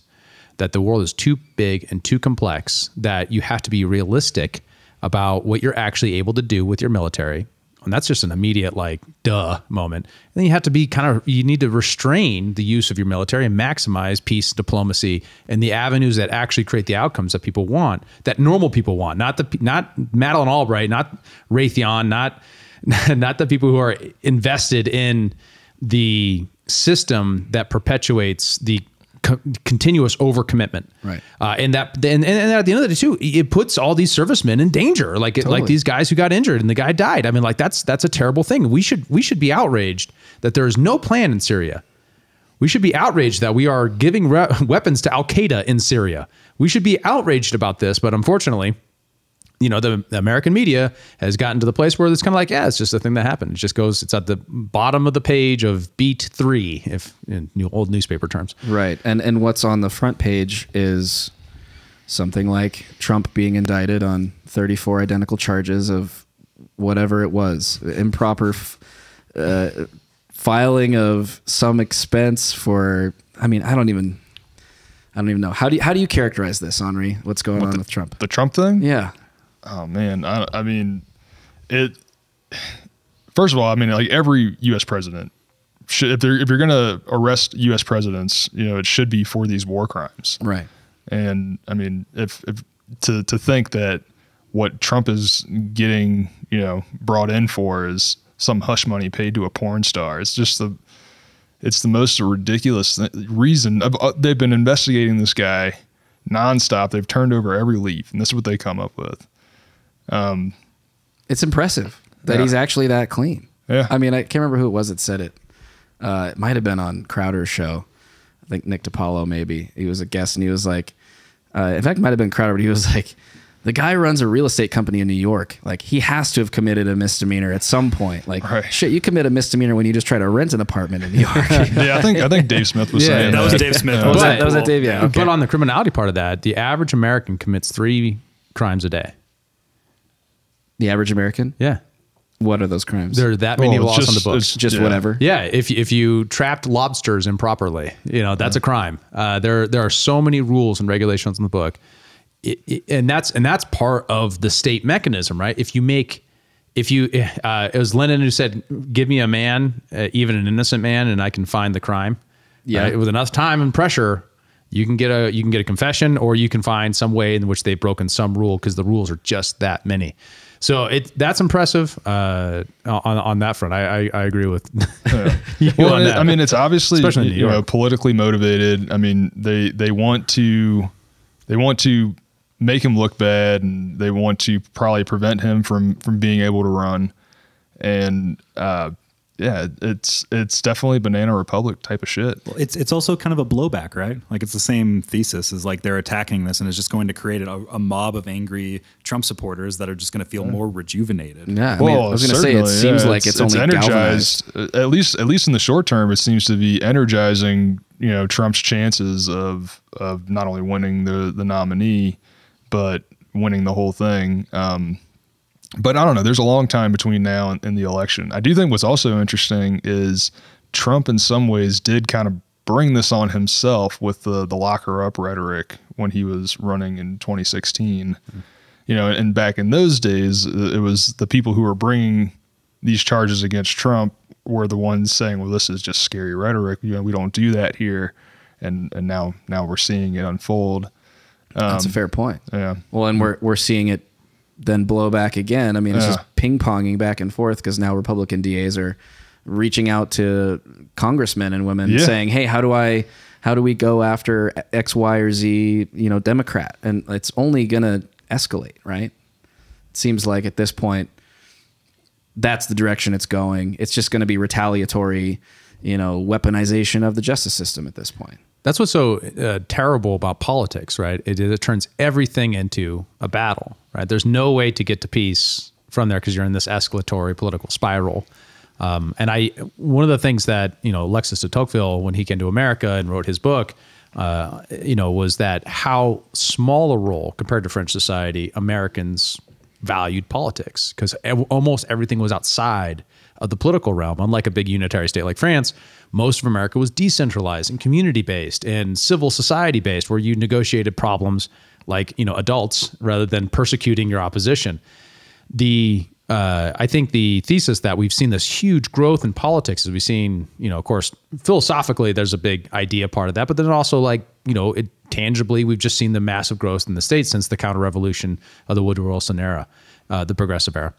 That the world is too big and too complex, that you have to be realistic about what you're actually able to do with your military. And that's just an immediate duh moment. And then you have to be you need to restrain the use of your military and maximize peace, diplomacy, and the avenues that actually create the outcomes that people want, that normal people want, not Madeleine Albright, not Raytheon, not the people who are invested in the system that perpetuates the continuous overcommitment. Right. And at the end of the day too, it puts all these servicemen in danger, like these guys who got injured and the guy died. That's a terrible thing. We should be outraged that there is no plan in Syria. We should be outraged that we are giving weapons to Al-Qaeda in Syria. We should be outraged about this, but unfortunately, the American media has gotten to the place where it's kind of it's just a thing that happened. It's at the bottom of the page of beat 3, if in old newspaper terms. Right. And what's on the front page is something like Trump being indicted on 34 identical charges of whatever it was, improper filing of some expense for, I don't even know. How do you characterize this, Henri? What's going on with Trump? The Trump thing? Yeah. Oh man, it. First of all, every U.S. president should, if you're going to arrest U.S. presidents, it should be for these war crimes, right? And if to think that what Trump is getting, brought in for is some hush money paid to a porn star, it's the most ridiculous reason. They've been investigating this guy nonstop. They've turned over every leaf, and this is what they come up with. It's impressive that he's actually that clean. Yeah. I can't remember who it was that said it. It might have been on Crowder's show. I think Nick DiPaolo, maybe. He was a guest, and he was like, in fact, it might have been Crowder, but he was like, the guy runs a real estate company in New York. He has to have committed a misdemeanor at some point. Right. Shit, you commit a misdemeanor when you just try to rent an apartment in New York. Yeah, I think Dave Smith was saying that was Dave Smith. That was Dave, yeah. Okay. But on the criminality part of that, the average American commits 3 crimes a day. The average American? Yeah. What are those crimes? There are that many Well, laws on the books. Just whatever. Yeah, if you trapped lobsters improperly, that's a crime. There are so many rules and regulations in the book, and that's part of the state mechanism, right? It was Lenin who said, "Give me a man, even an innocent man, and I can find the crime." Yeah, right? With enough time and pressure, you can get a confession, or you can find some way in which they've broken some rule because the rules are just that many. So that's impressive on that front. I agree with you on that. I mean, it's obviously Especially in New York. politically motivated. I mean, they want to make him look bad, and they want to probably prevent him from being able to run. And it's definitely Banana Republic type of shit. It's also kind of a blowback, right? Like it's the same thesis is like they're attacking this and it's just going to create a mob of angry Trump supporters that are just going to feel more rejuvenated. Yeah, I was going to say, it seems like it's only energized. At least in the short term, it seems to be energizing, Trump's chances of not only winning the nominee, but winning the whole thing. But I don't know. There's a long time between now and the election. I do think what's also interesting is Trump in some ways did kind of bring this on himself with the lock her up rhetoric when he was running in 2016. And back in those days, it was the people who were bringing these charges against Trump were the ones saying, well, this is just scary rhetoric. We don't do that here. And now we're seeing it unfold. That's a fair point. Yeah. Well, and we're seeing it then blow back again. I mean, it's just ping-ponging back and forth because now Republican DAs are reaching out to congressmen and women saying, hey, how do we go after X, Y, or Z, Democrat? And it's only going to escalate, right? It seems like at this point, that's the direction it's going. It's just going to be retaliatory, weaponization of the justice system at this point. That's what's so terrible about politics, right? It turns everything into a battle, right? There's no way to get to peace from there because you're in this escalatory political spiral. And one of the things that, Alexis de Tocqueville, when he came to America and wrote his book, was that how small a role compared to French society, Americans valued politics because almost everything was outside of the political realm. Unlike a big unitary state like France, most of America was decentralized and community-based and civil society-based, where you negotiated problems like adults rather than persecuting your opposition. I think the thesis that we've seen this huge growth in politics is we've seen, of course, philosophically, there's a big idea part of that, but then also tangibly, we've just seen the massive growth in the States since the counter-revolution of the Woodrow Wilson era, the progressive era.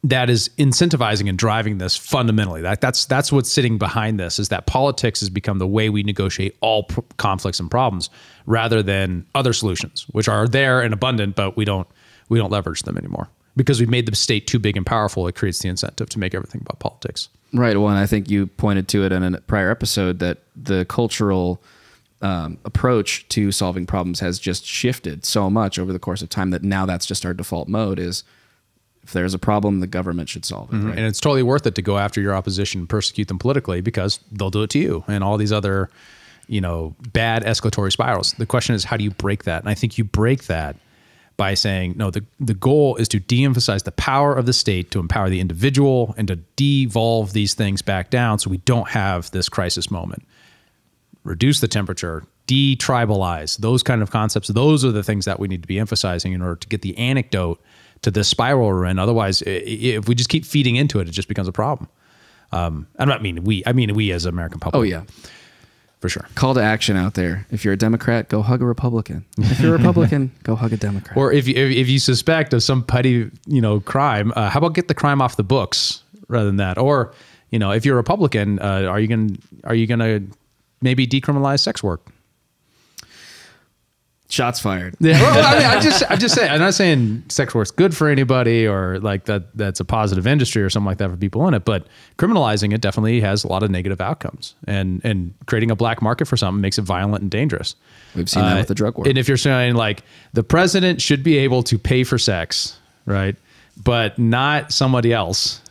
That is incentivizing and driving this fundamentally. That's what's sitting behind this, is that politics has become the way we negotiate all conflicts and problems rather than other solutions, which are there and abundant, but we don't leverage them anymore because we've made the state too big and powerful. It creates the incentive to make everything about politics. Right. Well, and I think you pointed to it in a prior episode that the cultural approach to solving problems has just shifted so much over the course of time that now that's just our default mode is, if there's a problem, the government should solve it. Right? And it's totally worth it to go after your opposition and persecute them politically because they'll do it to you and all these other, bad escalatory spirals. The question is, how do you break that? And I think you break that by saying, no, the goal is to de-emphasize the power of the state to empower the individual and to devolve these things back down so we don't have this crisis moment. Reduce the temperature, de-tribalize, those kind of concepts. Those are the things that we need to be emphasizing in order to get the antidote to this spiral we're in. Otherwise, if we just keep feeding into it, it just becomes a problem. I mean we as American public. Oh yeah, for sure. Call to action out there. If you're a Democrat, go hug a Republican. If you're a Republican, go hug a Democrat. Or if you suspect of some petty crime, how about get the crime off the books rather than that? Or if you're a Republican, are you gonna maybe decriminalize sex work? Shots fired. Yeah. Well, I'm just saying. I'm not saying sex work's good for anybody or like that's a positive industry or something like that for people in it. But criminalizing it definitely has a lot of negative outcomes, and creating a black market for something makes it violent and dangerous. We've seen that with the drug war. And if you're saying like the president should be able to pay for sex, right, but not somebody else,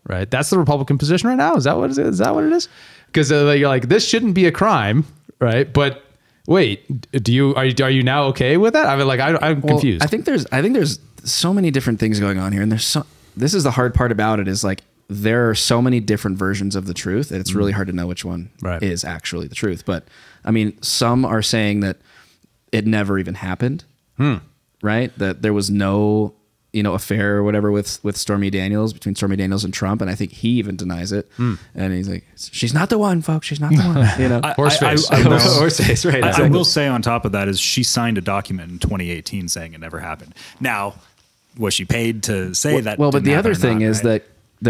right? That's the Republican position right now. Is that what it is? Is that what it is? Because you're like, this shouldn't be a crime, right? But wait, are you now okay with that? I mean, I'm confused. I think there's so many different things going on here, and there's this is the hard part about it is like, there are so many different versions of the truth that it's really hard to know which one is actually the truth. But I mean, some are saying that it never even happened, right? That there was no, affair or whatever with Stormy Daniels, between Stormy Daniels and Trump. And I think he even denies it. And he's like, she's not the one, folks. She's not the one, Horseface. Horseface, right. I will say on top of that is she signed a document in 2018 saying it never happened. Now, was she paid to say that? Well, but the other thing is that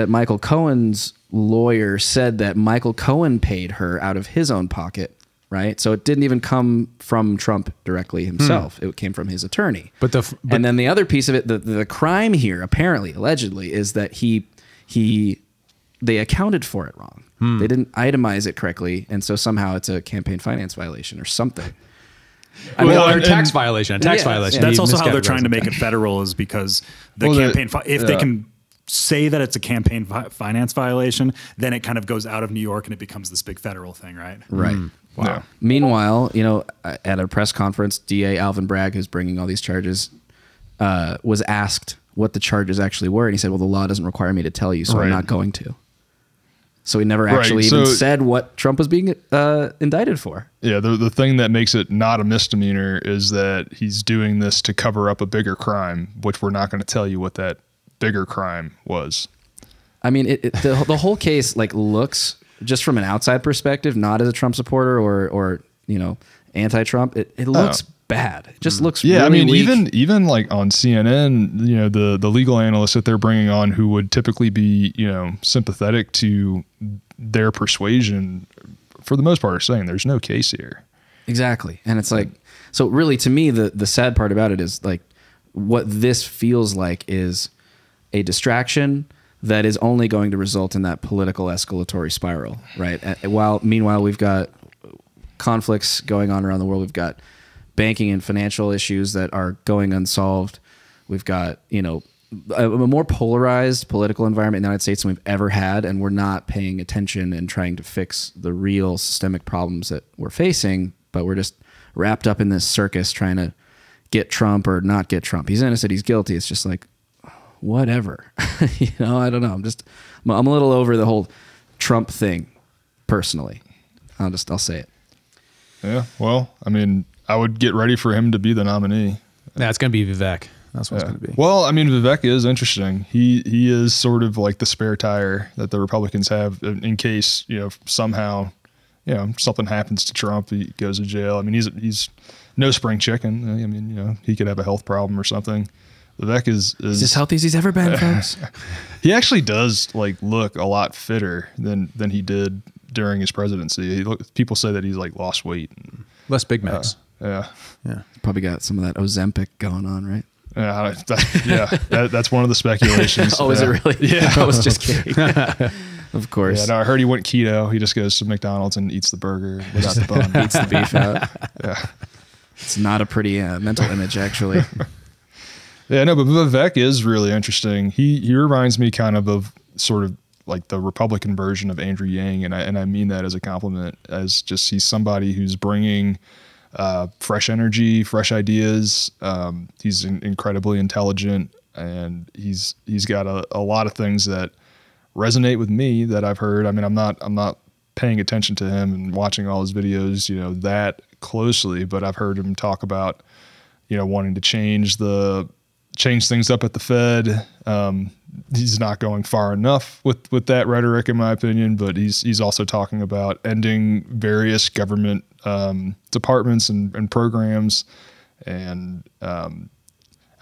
Michael Cohen's lawyer said that Michael Cohen paid her out of his own pocket, right? So it didn't even come from Trump directly himself. It came from his attorney. And then the other piece of it, the crime here, apparently, allegedly, is that they accounted for it wrong. They didn't itemize it correctly, and so somehow it's a campaign finance violation or something. Or a tax violation. Violation. That's also how they're trying to make it federal, is because the campaign, if they can say that it's a campaign finance violation, then it kind of goes out of New York and it becomes this big federal thing, right? Right. Wow. Yeah. Meanwhile, at a press conference, DA Alvin Bragg, who's bringing all these charges, was asked what the charges actually were. And he said, well, the law doesn't require me to tell you, so I'm not going to. So he never actually even said what Trump was being indicted for. Yeah, the thing that makes it not a misdemeanor is that he's doing this to cover up a bigger crime, which we're not going to tell you what that bigger crime was. I mean, the whole case looks, just from an outside perspective, not as a Trump supporter or anti-Trump, it looks bad. It just looks really I mean, weak. even like on CNN, the legal analysts that they're bringing on who would typically be sympathetic to their persuasion, for the most part, are saying there's no case here. Exactly, and it's like, so really, to me, the sad part about it is like, what this feels like is a distraction that is only going to result in that political escalatory spiral, right? Meanwhile, we've got conflicts going on around the world. We've got banking and financial issues that are going unsolved. We've got, a more polarized political environment in the United States than we've ever had, and we're not paying attention and trying to fix the real systemic problems that we're facing, but we're just wrapped up in this circus trying to get Trump or not get Trump. He's innocent, he's guilty. It's just like, whatever. I don't know. I'm a little over the whole Trump thing, personally. I'll say it. Yeah. Well, I mean, I would get ready for him to be the nominee. Yeah, it's going to be Vivek. That's what it's going to be. Well, I mean, Vivek is interesting. He is sort of like the spare tire that the Republicans have in case, somehow, something happens to Trump, he goes to jail. I mean, he's no spring chicken. I mean, he could have a health problem or something. Vivek is he's as healthy as he's ever been, folks. He actually does look a lot fitter than he did during his presidency. People say that he's lost weight. Less Big Macs. Yeah. Probably got some of that Ozempic going on, right? That's one of the speculations. Oh, is it really? Yeah. I was just kidding. Of course. Yeah, no, I heard he went keto. He just goes to McDonald's and eats the burger without the bun. Eats the beef out. Yeah. It's not a pretty mental image, actually. Yeah, no, but Vivek is really interesting. He reminds me kind of sort of like the Republican version of Andrew Yang, and I mean that as a compliment, as just he's somebody who's bringing fresh energy, fresh ideas. He's incredibly intelligent, and he's got a lot of things that resonate with me that I've heard. I mean, I'm not paying attention to him and watching all his videos, that closely, but I've heard him talk about, wanting to change things up at the Fed. He's not going far enough with that rhetoric, in my opinion, but he's also talking about ending various government departments and programs. And I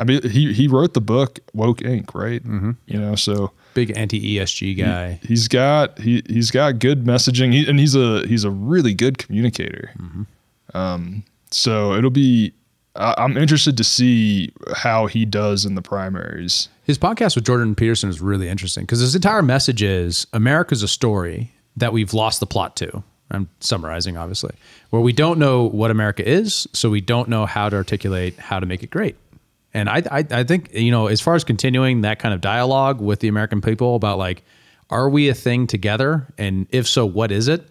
mean, he wrote the book Woke Inc., right? Mm-hmm. So big anti-ESG guy. He's got good messaging, and he's a really good communicator. Mm-hmm. So it'll be. I'm interested to see how he does in the primaries. His podcast with Jordan Peterson is really interesting because his entire message is America's a story that we've lost the plot to. I'm summarizing, obviously, where we don't know what America is, so we don't know how to articulate how to make it great. And I think, as far as continuing that kind of dialogue with the American people about are we a thing together? And if so, what is it?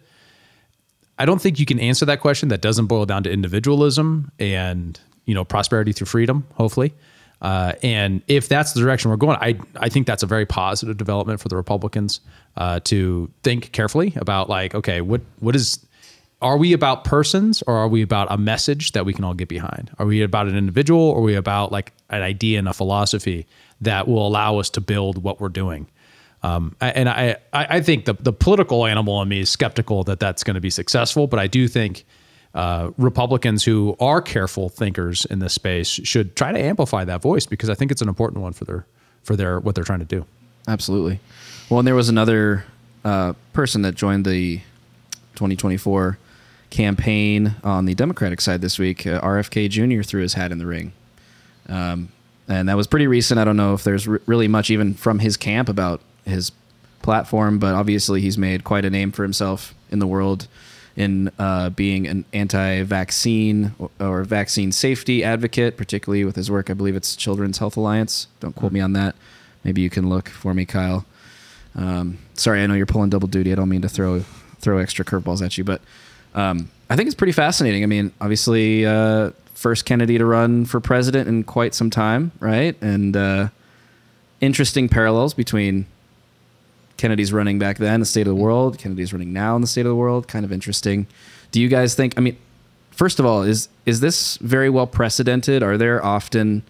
I don't think you can answer that question that doesn't boil down to individualism and prosperity through freedom, hopefully. And if that's the direction we're going, I think that's a very positive development for the Republicans to think carefully about like, okay, are we about persons or are we about a message that we can all get behind? Are we about an individual or are we about like an idea and a philosophy that will allow us to build what we're doing? And I think the political animal in me is skeptical that that's going to be successful, but I do think Republicans who are careful thinkers in this space should try to amplify that voice because I think it's an important one for what they're trying to do. Absolutely. Well, and there was another person that joined the 2024 campaign on the Democratic side this week. RFK Jr. threw his hat in the ring. And that was pretty recent. I don't know if there's really much even from his camp about his platform, but obviously he's made quite a name for himself in the world in being an anti-vaccine or vaccine safety advocate, particularly with his work. I believe it's Children's Health Alliance. Don't quote me on that. Maybe you can look for me, Kyle. Sorry, I know you're pulling double duty. I don't mean to throw extra curveballs at you, but I think it's pretty fascinating. I mean, obviously, first Kennedy to run for president in quite some time, right? And interesting parallels between Kennedy's running back then, the state of the world, Kennedy's running now in the state of the world. Kind of interesting. Do you guys think, I mean, first of all, is this very well precedented? Are there often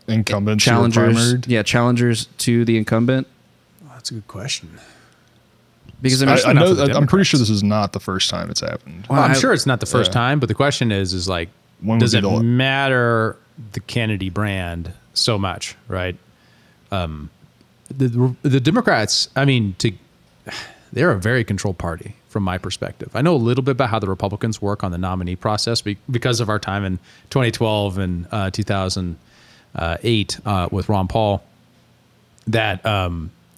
incumbents challengers? Yeah, challengers to the incumbent. Oh, that's a good question. Because I know, I'm pretty sure this is not the first time it's happened. Well, I'm sure it's not the first time, but the question is like, does it matter the Kennedy brand so much, right? The Democrats, I mean, they're a very controlled party from my perspective. I know a little bit about how the Republicans work on the nominee process because of our time in 2012 and 2008 with Ron Paul. That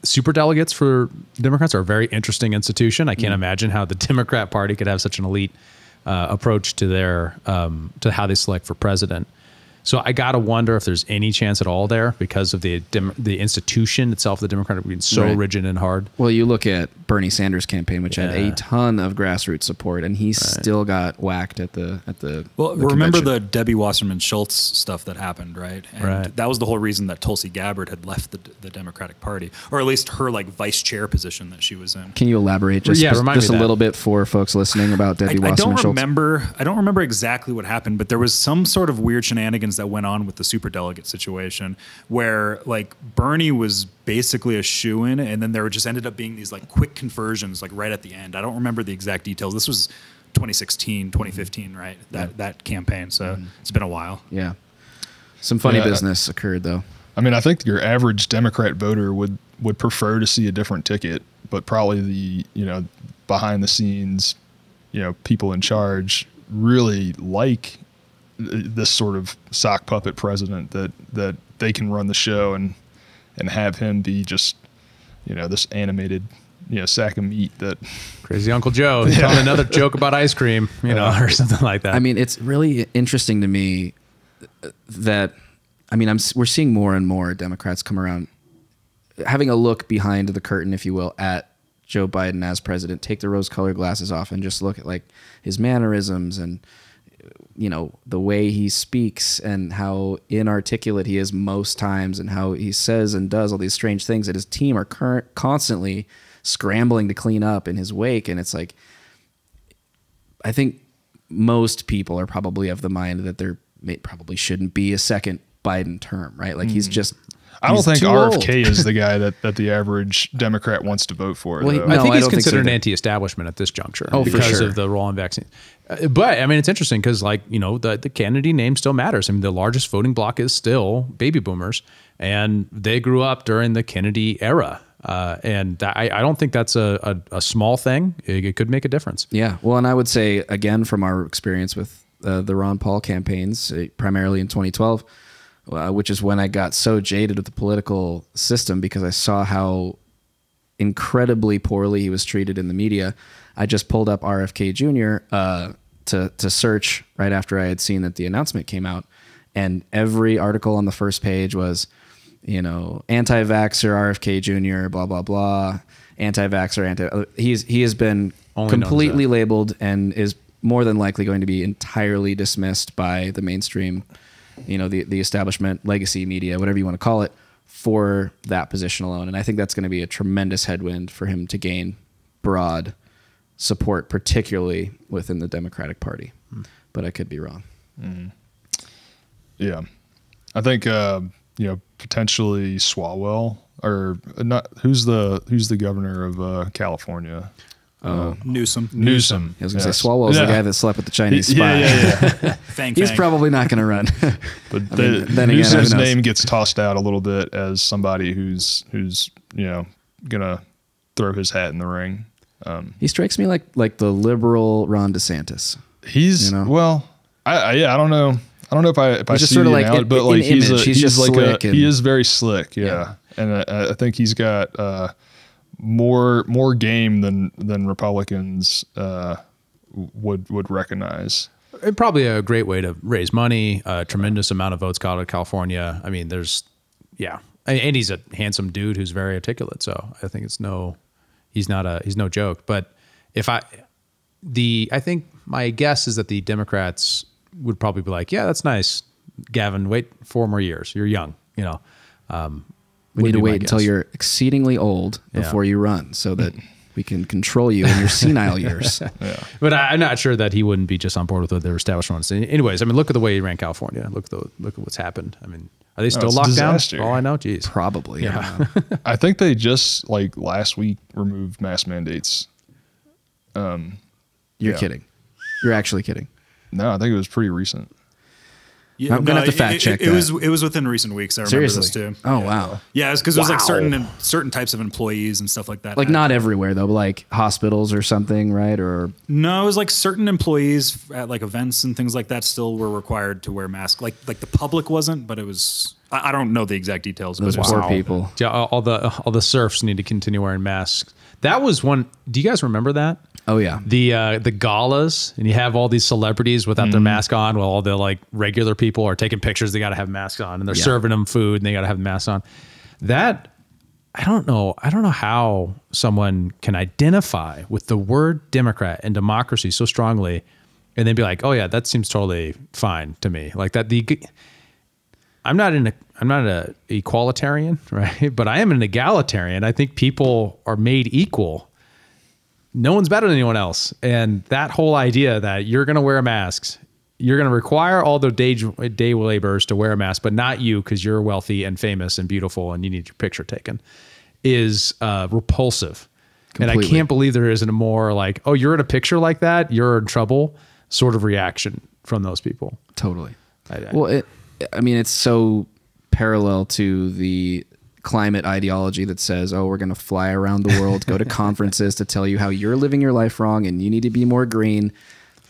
superdelegates for Democrats are a very interesting institution. I can't imagine how the Democrat Party could have such an elite approach to their to how they select for president. So I got to wonder if there's any chance at all there because of the institution itself, the Democratic being so rigid and hard. Well, you look at Bernie Sanders' campaign, which had a ton of grassroots support, and he still got whacked at the Well, remember the Debbie Wasserman Schultz stuff that happened, right? And that was the whole reason that Tulsi Gabbard had left the Democratic Party, or at least her like vice chair position that she was in. Can you elaborate just a little bit for folks listening about Debbie Wasserman Schultz? I don't remember exactly what happened, but there was some sort of weird shenanigans that went on with the superdelegate situation where like Bernie was basically a shoo-in and then there just ended up being these like quick conversions like right at the end. I don't remember the exact details. This was 2016, 2015, right? That campaign. So it's been a while. Yeah. Some funny business occurred though. I mean, I think your average Democrat voter would prefer to see a different ticket, but probably the, behind the scenes, people in charge really like this sort of sock puppet president that they can run the show and have him be just, this animated, sack of meat that crazy Uncle Joe telling another joke about ice cream, or something like that. I mean, it's really interesting to me that, we're seeing more and more Democrats come around having a look behind the curtain, if you will, at Joe Biden as president, take the rose-colored glasses off and just look at like his mannerisms and the way he speaks and how inarticulate he is most times and how he says and does all these strange things that his team are constantly scrambling to clean up in his wake. And it's like, I think most people are probably of the mind that there probably shouldn't be a second Biden term, right? Like he's I don't think RFK is the guy that the average Democrat wants to vote for. Well, I think he's considered an anti-establishment at this juncture because of the role in vaccine. But I mean, it's interesting because the Kennedy name still matters. I mean, the largest voting bloc is still baby boomers, and they grew up during the Kennedy era. And I don't think that's a small thing. It could make a difference. Yeah. Well, and I would say, again, from our experience with the Ron Paul campaigns, primarily in 2012, which is when I got so jaded with the political system because I saw how incredibly poorly he was treated in the media. I just pulled up RFK Jr. To search right after I had seen that the announcement came out, and every article on the first page was, anti-vaxxer RFK Jr. blah blah blah, anti-vaxxer he has been completely labeled and is more than likely going to be entirely dismissed by the mainstream the establishment, legacy media, whatever you want to call it, for that position alone. And I think that's going to be a tremendous headwind for him to gain broad support, particularly within the Democratic Party. But I could be wrong. Yeah. I think, potentially Swalwell, or not. Who's the governor of California? Newsom. Newsom. I was going to say Swalwell's the guy that slept with the Chinese spy. He's probably not going to run. But then Newsom's again, name gets tossed out a little bit as somebody who's going to throw his hat in the ring. He strikes me like the liberal Ron DeSantis. He's well, I don't know. I don't know if I just see sort of the like analogy, but like he's just like slick he is very slick. Yeah. And I think he's got more game than Republicans would recognize. Probably a great way to raise money. A tremendous amount of votes got out of California. I mean, and he's a handsome dude who's very articulate. So I think he's no joke. But I think my guess is that the Democrats would probably be like, yeah, that's nice, Gavin. Wait 4 more years. You're young. We need to wait until you're exceedingly old before you run, so that we can control you in your senile years. But I'm not sure that he wouldn't be just on board with what their establishment. Anyways, I mean, look at the way he ran California. Look at what's happened. I mean, are they still locked down? For all I know, geez, probably. Yeah. I think they just last week removed mask mandates. You're kidding. You're actually kidding. No, I think it was pretty recent. Yeah, I'm gonna have to fact check that. It was within recent weeks. I remember this too. Oh wow. Yeah, it's because it was like certain types of employees and stuff like that. Like not everywhere though, but like hospitals or something, right? Or no, it was like certain employees at like events and things like that still were required to wear masks. Like the public wasn't, but it was. I don't know the exact details. Those but poor people. Yeah, all the serfs need to continue wearing masks. That was one. Do you guys remember that? Oh yeah, the galas, and you have all these celebrities without their mask on, while all the like regular people are taking pictures. They got to have masks on, and they're serving them food, and they got to have masks on. That I don't know how someone can identify with the word Democrat and democracy so strongly, and then be like, oh yeah, that seems totally fine to me. Like that. I'm not an equalitarian, right? But I am an egalitarian. I think people are made equal. No one's better than anyone else. And that whole idea that you're going to wear masks, you're going to require all the day laborers to wear a mask, but not you because you're wealthy and famous and beautiful and you need your picture taken, is repulsive. Completely. And I can't believe there isn't a more like, oh, you're in a picture like that, you're in trouble sort of reaction from those people. Totally. It's so parallel to the climate ideology that says, oh, we're going to fly around the world, go to conferences to tell you how you're living your life wrong and you need to be more green,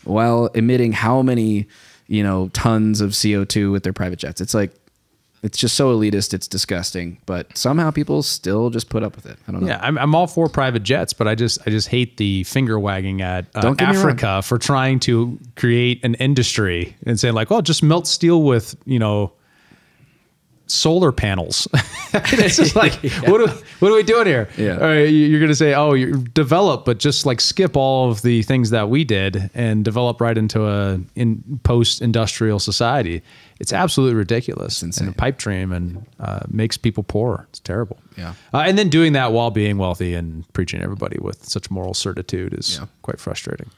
while emitting how many, tons of CO2 with their private jets. It's like, it's just so elitist. It's disgusting, but somehow people still just put up with it. I don't know. Yeah, I'm all for private jets, but I just hate the finger wagging at Africa for trying to create an industry and saying like, well, just melt steel with, solar panels. It's just like, what are we doing here? Yeah. All right, you're going to say, oh, you develop, but just like skip all of the things that we did and develop right into in post-industrial society. It's absolutely ridiculous. It's insane. And a pipe dream and makes people poor. It's terrible. Yeah. And then doing that while being wealthy and preaching everybody with such moral certitude is quite frustrating.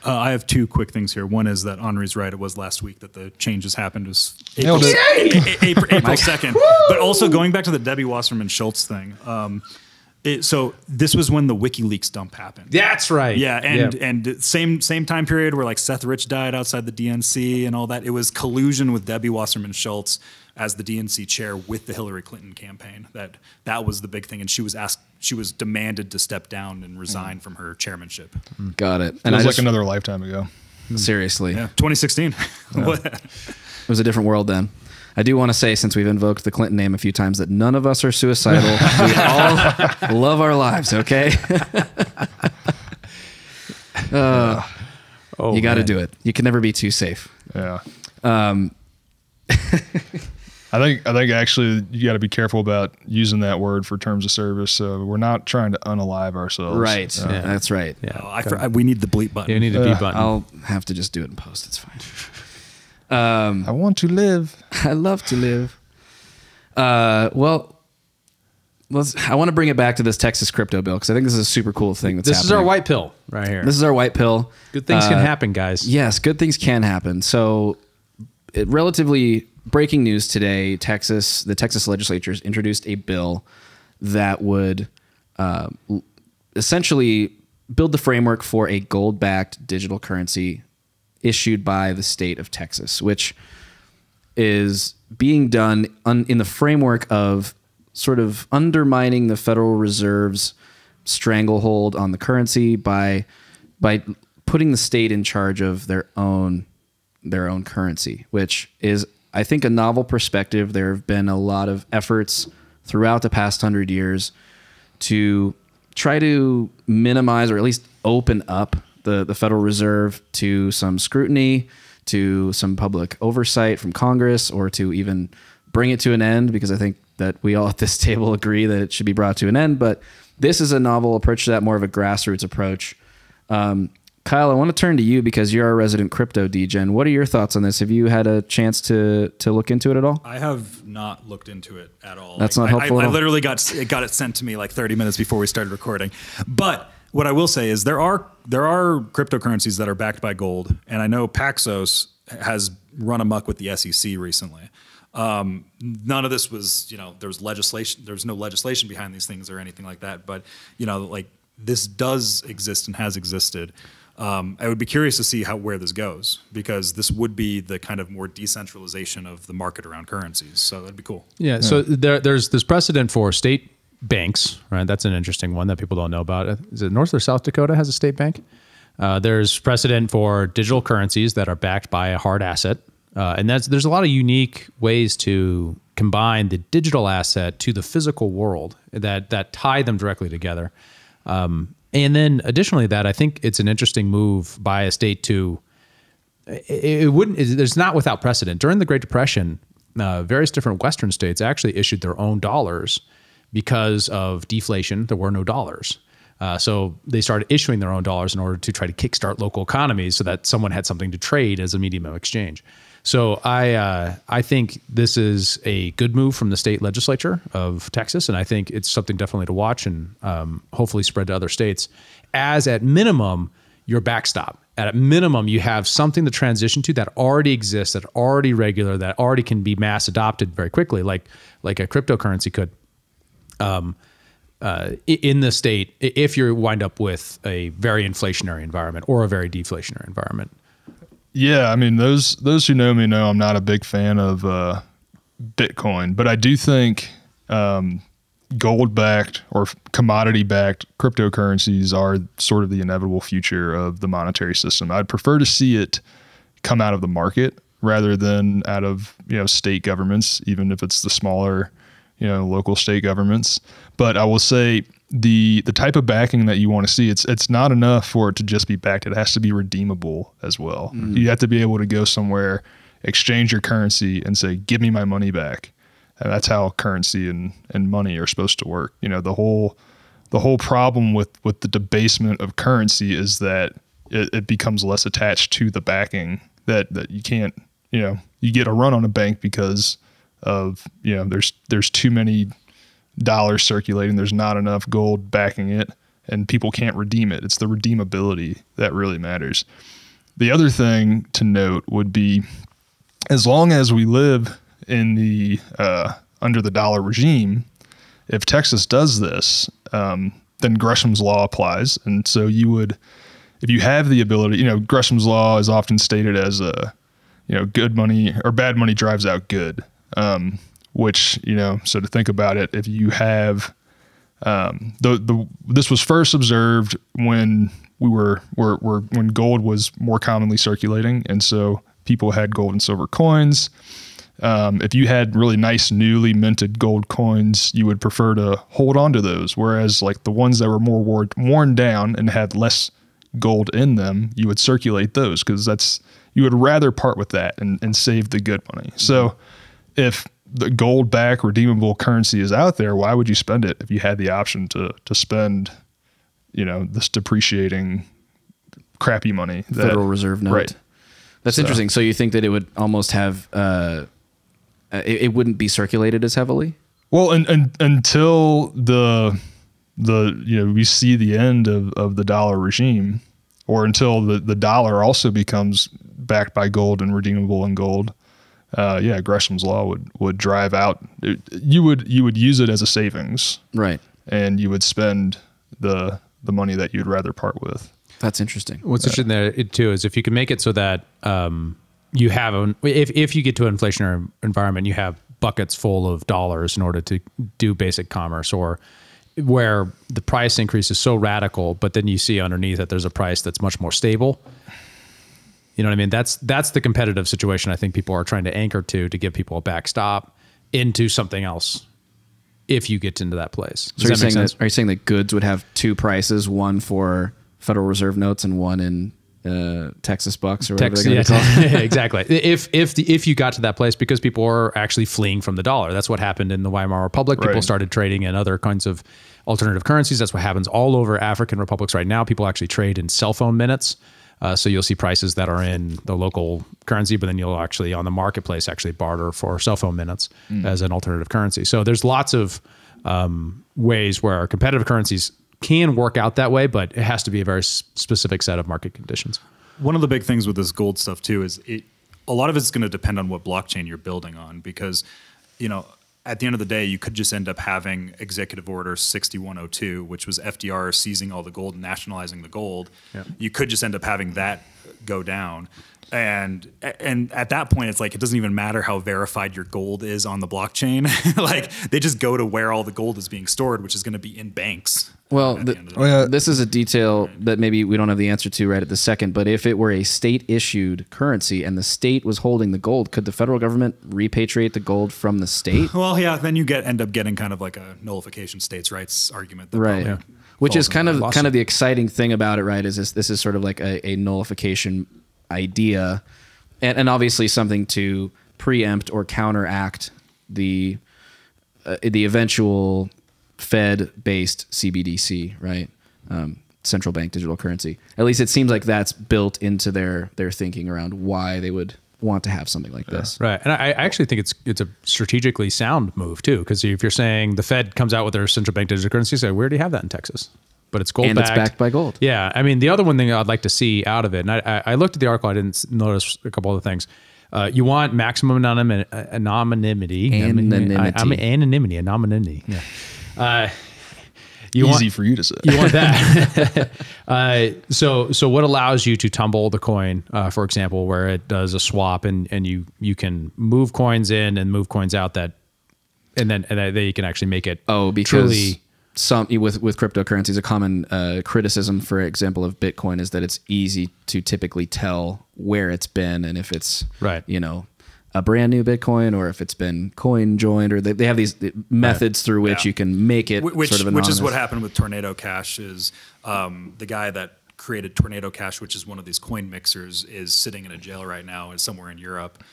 I have 2 quick things here. One is that Henri's right. It was last week that the changes happened. It was April 2nd. But also going back to the Debbie Wasserman Schultz thing. So this was when the WikiLeaks dump happened. That's right. Yeah, and same time period where like Seth Rich died outside the DNC and all that. It was collusion with Debbie Wasserman Schultz as the DNC chair with the Hillary Clinton campaign. That was the big thing, and she was demanded to step down and resign from her chairmanship. Got it. And it was like another lifetime ago. Seriously. Yeah, 2016. It was a different world then. I do want to say, since we've invoked the Clinton name a few times, that none of us are suicidal. We all love our lives, okay? You got to do it. You can never be too safe. Yeah. I think actually you got to be careful about using that word for terms of service. So we're not trying to unalive ourselves. Right. That's right. Yeah. We need the bleep button. You need the beep button. I'll have to just do it in post. It's fine. I want to live. I love to live. Well, I want to bring it back to this Texas crypto bill because I think this is a super cool thing that's This happening. is our white pill right here. This is our white pill. Good things can happen, guys. Yes, good things can happen. So, relatively breaking news today, the Texas legislature introduced a bill that would essentially build the framework for a gold-backed digital currency issued by the state of Texas, which is being done in the framework of sort of undermining the Federal Reserve's stranglehold on the currency by putting the state in charge of their own currency, which is, I think, a novel perspective. There have been a lot of efforts throughout the past 100 years to try to minimize or at least open up the Federal Reserve to some scrutiny, to some public oversight from Congress, or to even bring it to an end, because I think that we all at this table agree that it should be brought to an end. But this is a novel approach to that, more of a grassroots approach. Kyle, I want to turn to you because you're our resident crypto degen. What are your thoughts on this? Have you had a chance to look into it at all? I have not looked into it at all. That's not helpful at I all? literally got it sent to me like 30 minutes before we started recording. But what I will say is there are cryptocurrencies that are backed by gold, and I know Paxos has run amok with the SEC recently. None of this was, there's legislation. There's no legislation behind these things or anything like that. But like this does exist and has existed. I would be curious to see where this goes, because this would be the kind of more decentralization of the market around currencies. So that'd be cool. Yeah. So there's precedent for state banks, right? That's an interesting one that people don't know about. Is it North or South Dakota has a state bank? There's precedent for digital currencies that are backed by a hard asset. And there's a lot of unique ways to combine the digital asset to the physical world that tie them directly together. And then additionally that, I think it's an interesting move by a state to, there's not without precedent. During the Great Depression, various different Western states actually issued their own dollars because of deflation. There were no dollars. So they started issuing their own dollars in order to try to kickstart local economies so that someone had something to trade as a medium of exchange. So I think this is a good move from the state legislature of Texas, and I think it's something definitely to watch and hopefully spread to other states. As at minimum, your backstop. At a minimum, you have something to transition to that already exists, that already regular, that already can be mass adopted very quickly, like a cryptocurrency could. In the state, if you wind up with a very inflationary environment or a very deflationary environment. Yeah, I mean, those who know me know I'm not a big fan of Bitcoin, but I do think gold-backed or commodity-backed cryptocurrencies are sort of the inevitable future of the monetary system. I'd prefer to see it come out of the market rather than out of state governments, even if it's the smaller local state governments. But I will say the type of backing that you want to see, it's not enough for it to just be backed. It has to be redeemable as well. Mm-hmm. You have to be able to go somewhere, exchange your currency, and say, give me my money back. And that's how currency and money are supposed to work. The whole problem with the debasement of currency is that it becomes less attached to the backing, that you can't, you get a run on a bank because of, there's too many dollars circulating. There's not enough gold backing it, and people can't redeem it. It's the redeemability that really matters. The other thing to note would be, as long as we live in the under the dollar regime, if Texas does this, then Gresham's law applies. And so you would, if you have the ability, Gresham's law is often stated as good money or bad money drives out good. Which, so to think about it, if you have, this was first observed when when gold was more commonly circulating. And so people had gold and silver coins. If you had really nice, newly minted gold coins, you would prefer to hold on to those. Whereas like the ones that were more worn down and had less gold in them, you would circulate those because you would rather part with that and save the good money. Mm-hmm. So if the gold back redeemable currency is out there, why would you spend it if you had the option to spend, this depreciating crappy money? Federal Reserve note. Right. That's interesting. So you think that it would almost have, it wouldn't be circulated as heavily? Well, and until the we see the end of the dollar regime, or until the dollar also becomes backed by gold and redeemable in gold, Gresham's law would drive out. You would use it as a savings, right? And you would spend the money that you'd rather part with. That's interesting. What's interesting there too is if you can make it so that you have if you get to an inflationary environment, you have buckets full of dollars in order to do basic commerce, or where the price increase is so radical, but then you see underneath that there's a price that's much more stable. You know what I mean? That's the competitive situation I think people are trying to anchor to give people a backstop into something else. If you get into that place, so are you saying that goods would have two prices, one for Federal Reserve notes and one in Texas bucks or whatever they're going to call it? Exactly. If you got to that place, because people are actually fleeing from the dollar. That's what happened in the Weimar Republic. People started trading in other kinds of alternative currencies. That's what happens all over African republics right now. People actually trade in cell phone minutes. So you'll see prices that are in the local currency, but then you'll actually on the marketplace actually barter for cell phone minutes as an alternative currency. So there's lots of ways where competitive currencies can work out that way, but it has to be a very specific set of market conditions. One of the big things with this gold stuff too is a lot of it's going to depend on what blockchain you're building on, because at the end of the day, you could just end up having Executive Order 6102, which was FDR seizing all the gold and nationalizing the gold. Yeah. You could just end up having that go down. And at that point, it's like, it doesn't even matter how verified your gold is on the blockchain. Like, they just go to where all the gold is being stored, which is going to be in banks. Well, this is a detail that maybe we don't have the answer to right at the second, but if it were a state-issued currency and the state was holding the gold, could the federal government repatriate the gold from the state? Well, yeah, then you end up getting kind of like a nullification states' rights argument. That right. Which is kind of the exciting thing about it, right, is this is sort of like a nullification idea, and obviously something to preempt or counteract the eventual Fed-based CBDC, right? Central bank digital currency. At least it seems like that's built into their thinking around why they would want to have something like this. Right. And I actually think it's a strategically sound move too, because if you're saying the Fed comes out with their central bank digital currency, so we already have that in Texas. But it's gold and backed. It's backed by gold. Yeah. I mean, the other one thing I'd like to see out of it, and I looked at the article, I didn't notice a couple other things. You want maximum anonymity. Anonymity. Yeah. Easy for you to say. You want that. So what allows you to tumble the coin, for example, where it does a swap and you can move coins in and move coins out and then you can actually make it because truly. Some with cryptocurrencies, a common criticism, for example, of Bitcoin is that it's easy to typically tell where it's been and if it's a brand new Bitcoin or if it's been coin joined, or they have these methods through which you can make it sort of anonymous. Which is what happened with Tornado Cash. Is the guy that created Tornado Cash, which is one of these coin mixers, is sitting in a jail right now somewhere in Europe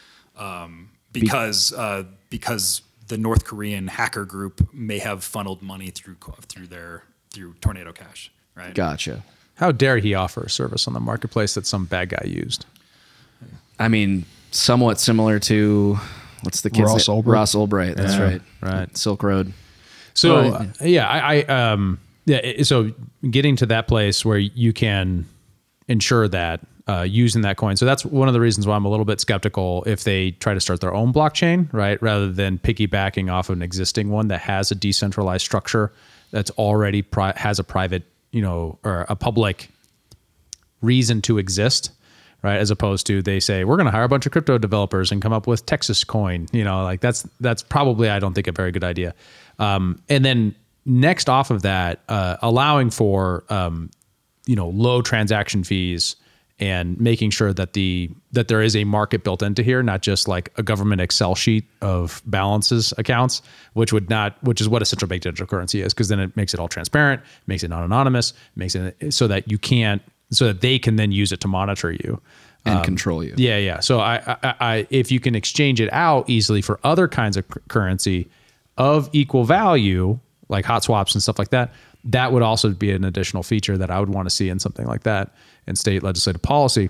because the North Korean hacker group may have funneled money through Tornado Cash, right? Gotcha. How dare he offer a service on the marketplace that some bad guy used? I mean, somewhat similar to what's the kid's Ross name? Ulbricht. Ross Ulbricht. That's right. Right. Silk Road. So so getting to that place where you can ensure that using that coin. So that's one of the reasons why I'm a little bit skeptical if they try to start their own blockchain, right? Rather than piggybacking off of an existing one that has a decentralized structure that's already has a private, or a public reason to exist, right? As opposed to they say, we're going to hire a bunch of crypto developers and come up with Texas coin, like that's probably, I don't think, a very good idea. And then next off of that, allowing for, low transaction fees and making sure that that there is a market built into here, not just like a government Excel sheet of balances accounts, which is what a central bank digital currency is, because then it makes it all transparent, makes it non-anonymous, makes it so that they can then use it to monitor you and control you. Yeah. So I if you can exchange it out easily for other kinds of currency of equal value, like hot swaps and stuff like that, that would also be an additional feature that I would want to see in something like that in state legislative policy.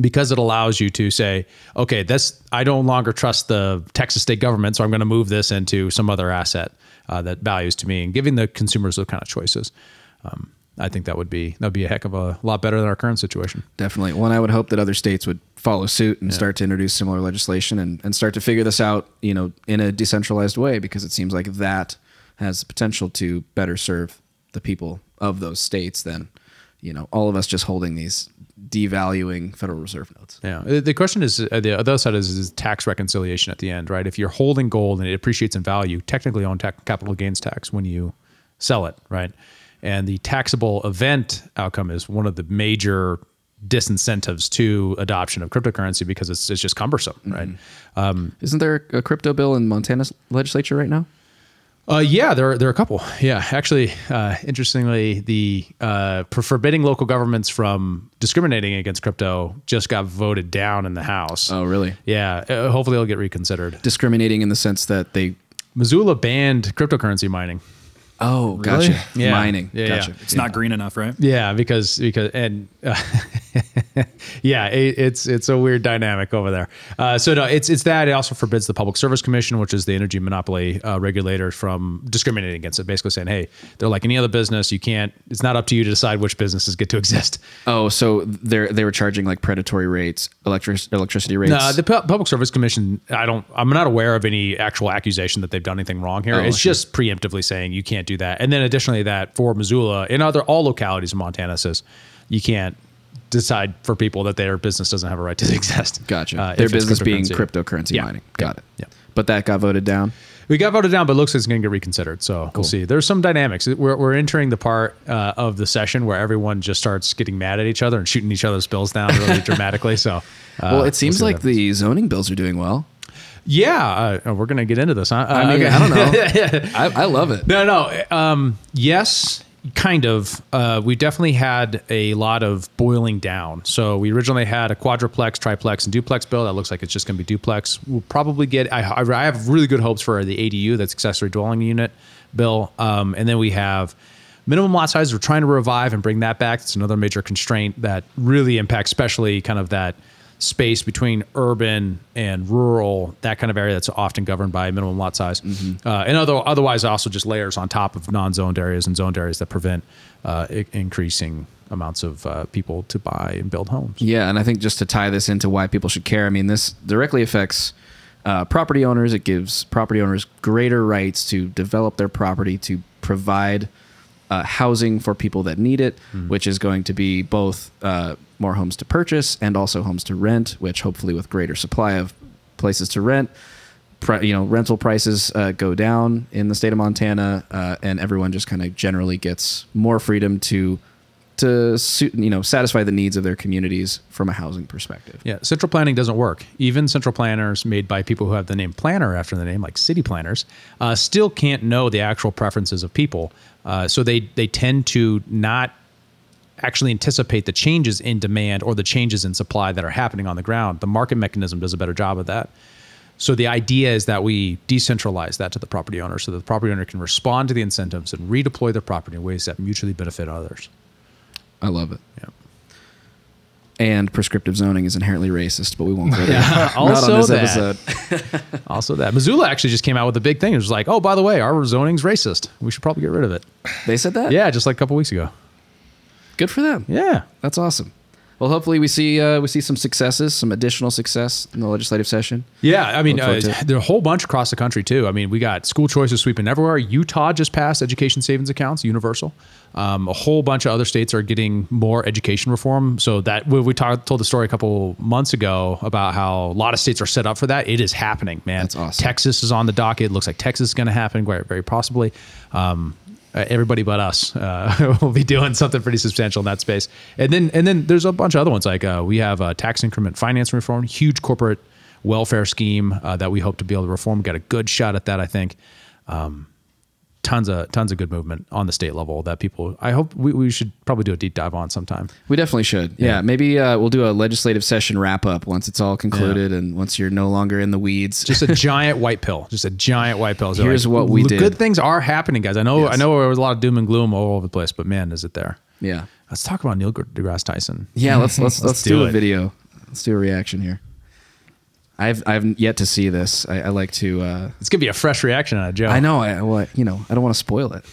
because it allows you to say, okay, I no longer trust the Texas state government, so I'm going to move this into some other asset that values to me, and giving the consumers those kind of choices. I think that'd be a heck of a lot better than our current situation. Definitely. Well, and I would hope that other states would follow suit and start to introduce similar legislation and start to figure this out, in a decentralized way, because it seems like that has the potential to better serve the people of those states than, all of us just holding these devaluing Federal Reserve notes. Yeah. The question is, the other side is tax reconciliation at the end, right? If you're holding gold and it appreciates in value, technically own capital gains tax when you sell it, right? And the taxable event outcome is one of the major disincentives to adoption of cryptocurrency, because it's just cumbersome, right? Isn't there a crypto bill in Montana's legislature right now? Yeah, there are a couple. Yeah, actually, interestingly, the forbidding local governments from discriminating against crypto just got voted down in the House. Oh, really? Yeah, hopefully it'll get reconsidered. Discriminating in the sense that Missoula banned cryptocurrency mining. Oh, gotcha. Really? Yeah. Mining. Yeah, gotcha. yeah. It's not green enough, right? Yeah, because yeah, it's a weird dynamic over there. So no, it's that. It also forbids the Public Service Commission, which is the energy monopoly regulator, from discriminating against it. Basically saying, hey, they're like any other business. You can't. It's not up to you to decide which businesses get to exist. Oh, so they were charging like predatory rates, electricity rates. No, the Public Service Commission. I'm not aware of any actual accusation that they've done anything wrong here. It's just preemptively saying you can't do that. And then additionally, that for Missoula and all localities in Montana says you can't decide for people that their business doesn't have a right to exist. Gotcha. Their business being cryptocurrency mining. Got it. Yeah. But that got voted down. We got voted down, but it looks like it's going to get reconsidered. So we'll see. There's some dynamics. We're entering the part of the session where everyone just starts getting mad at each other and shooting each other's bills down really dramatically. So, well, it seems like the zoning bills are doing well. Yeah, we're going to get into this, huh? I mean, I don't know. I love it. No. Yes, kind of. We definitely had a lot of boiling down. So we originally had a quadruplex, triplex, and duplex bill. That looks like it's just going to be duplex. We'll probably get, I have really good hopes for the ADU, that's accessory dwelling unit bill. And then we have minimum lot size. We're trying to revive and bring that back. It's another major constraint that really impacts, especially kind of that space between urban and rural, that kind of area that's often governed by minimum lot size. And otherwise also just layers on top of non-zoned areas and zoned areas that prevent increasing amounts of people to buy and build homes. Yeah, and I think just to tie this into why people should care, I mean, this directly affects property owners. It gives property owners greater rights to develop their property, to provide housing for people that need it, which is going to be both more homes to purchase and also homes to rent, which hopefully with greater supply of places to rent, rental prices go down in the state of Montana, and everyone just kind of generally gets more freedom to satisfy the needs of their communities from a housing perspective. Yeah, central planning doesn't work. Even central planners made by people who have the name planner after the name, like city planners, still can't know the actual preferences of people. So they tend to not actually anticipate the changes in demand or the changes in supply that are happening on the ground. The market mechanism does a better job of that. So the idea is that we decentralize that to the property owner so that the property owner can respond to the incentives and redeploy their property in ways that mutually benefit others. I love it. Yeah. And prescriptive zoning is inherently racist, but we won't go there. Also not on this episode. Also that. Missoula actually just came out with a big thing. It was like, oh, by the way, our zoning's racist. We should probably get rid of it. They said that? Yeah, just like a couple weeks ago. Good for them. Yeah. That's awesome. Well, hopefully we see some successes, some additional success in the legislative session. Yeah, I mean, there are a whole bunch across the country too. I mean, we got school choices sweeping everywhere. Utah just passed education savings accounts, universal. A whole bunch of other states are getting more education reform. So that we told the story a couple months ago about how a lot of states are set up for that. It is happening, man. That's awesome. Texas is on the docket. It looks like Texas is going to happen very possibly. Everybody but us will be doing something pretty substantial in that space. And then there's a bunch of other ones, like we have tax increment finance reform, huge corporate welfare scheme that we hope to be able to reform. Got a good shot at that, I think. Tons of good movement on the state level that people, I hope we should probably do a deep dive on sometime. We definitely should. Yeah. Maybe we'll do a legislative session wrap up once it's all concluded and once you're no longer in the weeds. Just a giant white pill. Just a giant white pill. So here's what we did. Good things are happening, guys. I know there was a lot of doom and gloom all over the place, but man, is it there. Yeah. Let's talk about Neil deGrasse Tyson. Yeah, let's do a video. Let's do a reaction here. I've yet to see this. I like to. It's gonna be a fresh reaction on it, Joe. I know. I don't want to spoil it.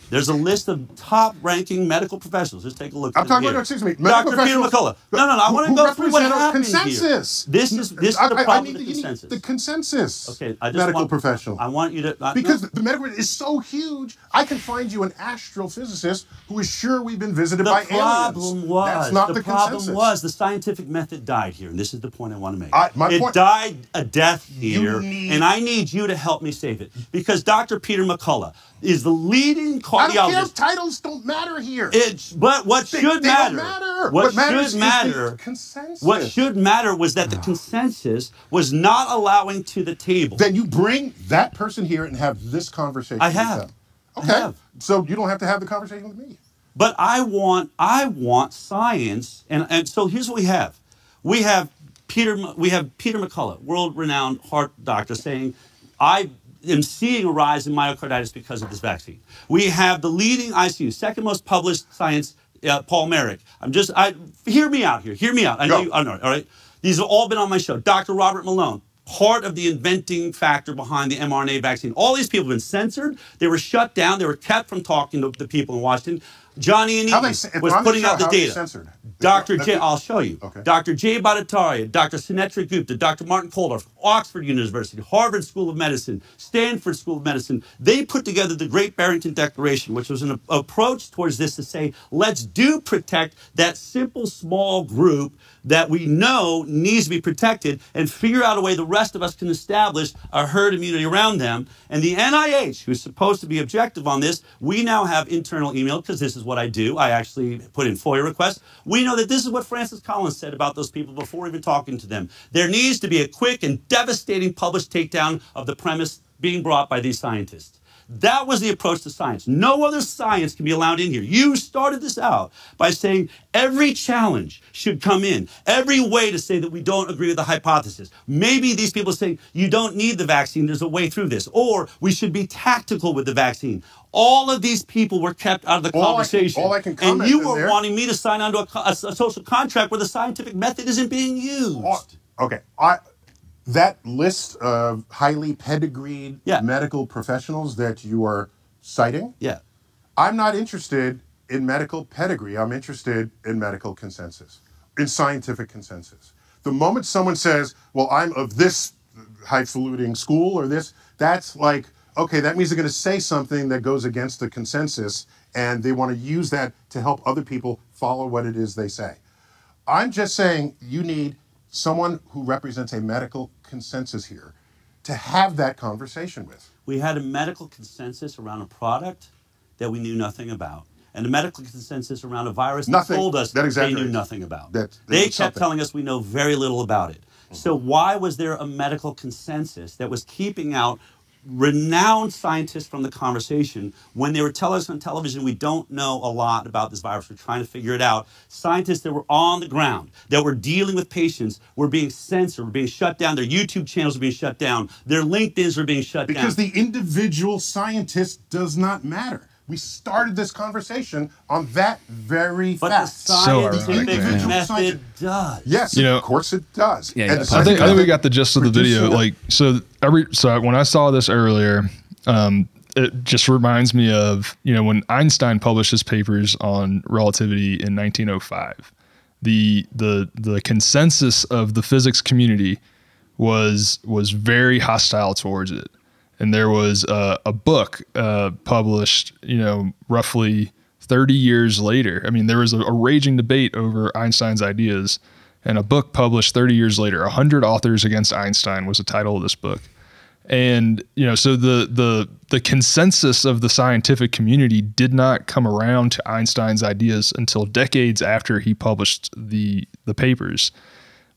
There's a list of top-ranking medical professionals. Just take a look. I'm talking about, excuse me, Dr. Peter McCullough. No. I want to go through what happened consensus. here. This is the problem with the consensus. The consensus. Okay, I just medical professional. I want you to because the medical is so huge. I can find you an astrophysicist who is sure we've been visited by aliens. The problem was that's not the problem consensus. was the scientific method died here, and this is the point I want to make. It died a death here, and I need you to help me save it because Dr. Peter McCullough is the leading cardiologist. I don't care. Titles don't matter here. But what should matter? Don't matter. What matters should matter? Is the consensus. What should matter was that the consensus was not allowing to the table. Then you bring that person here and have this conversation. I have. With them. Okay. So you don't have to have the conversation with me. But I want science, and so here's what we have. We have Peter McCullough, world-renowned heart doctor, saying, I am seeing a rise in myocarditis because of this vaccine. We have the leading ICU, second most published science, Paul Merrick. Hear me out here. Hear me out. I know you. All right. These have all been on my show. Dr. Robert Malone, part of the inventing factor behind the mRNA vaccine. All these people have been censored. They were shut down. They were kept from talking to the people in Washington. Johnny and Eaton was putting out the data. Dr. J, I'll show you. Okay. Dr. J. Bhattacharya, Dr. Sunetra Gupta, Dr. Martin Kulldorff, Oxford University, Harvard School of Medicine, Stanford School of Medicine, they put together the Great Barrington Declaration, which was an approach towards this to say, let's protect that simple small group that we know needs to be protected and figure out a way the rest of us can establish a herd immunity around them. And the NIH, who's supposed to be objective on this, we now have internal email, because this is what I do. I actually put in FOIA requests. We know that this is what Francis Collins said about those people before even talking to them. There needs to be a quick and devastating published takedown of the premise being brought by these scientists. That was the approach to science. No other science can be allowed in here. You started this out by saying every challenge should come in, every way to say that we don't agree with the hypothesis. Maybe these people say you don't need the vaccine, there's a way through this, or we should be tactical with the vaccine. All of these people were kept out of the conversation. All I can comment and you were wanting me to sign onto a social contract where the scientific method isn't being used. Okay. That list of highly pedigreed medical professionals that you are citing, I'm not interested in medical pedigree. I'm interested in medical consensus, in scientific consensus. The moment someone says, well, I'm of this highfalutin school or this, that's like, okay, that means they're going to say something that goes against the consensus, and they want to use that to help other people follow what it is they say. I'm just saying you need someone who represents a medical consensus here to have that conversation with. We had a medical consensus around a product that we knew nothing about, and a medical consensus around a virus that told us they knew nothing about. They kept telling us we know very little about it. So why was there a medical consensus that was keeping out renowned scientists from the conversation when they were telling us on television we don't know a lot about this virus, we're trying to figure it out? Scientists that were on the ground, that were dealing with patients, were being censored, were being shut down. Their YouTube channels were being shut down. Their LinkedIn's were being shut down. Because the individual scientist does not matter. We started this conversation on that very fact. But the scientific method does. Yes, of course it does. Yeah, I think we got the gist of the video. Like, so when I saw this earlier, it just reminds me of, when Einstein published his papers on relativity in 1905. The consensus of the physics community was very hostile towards it. And there was a book published, roughly 30 years later. I mean, there was a raging debate over Einstein's ideas, and a book published 30 years later, 100 Authors Against Einstein was the title of this book. And, so the consensus of the scientific community did not come around to Einstein's ideas until decades after he published the papers.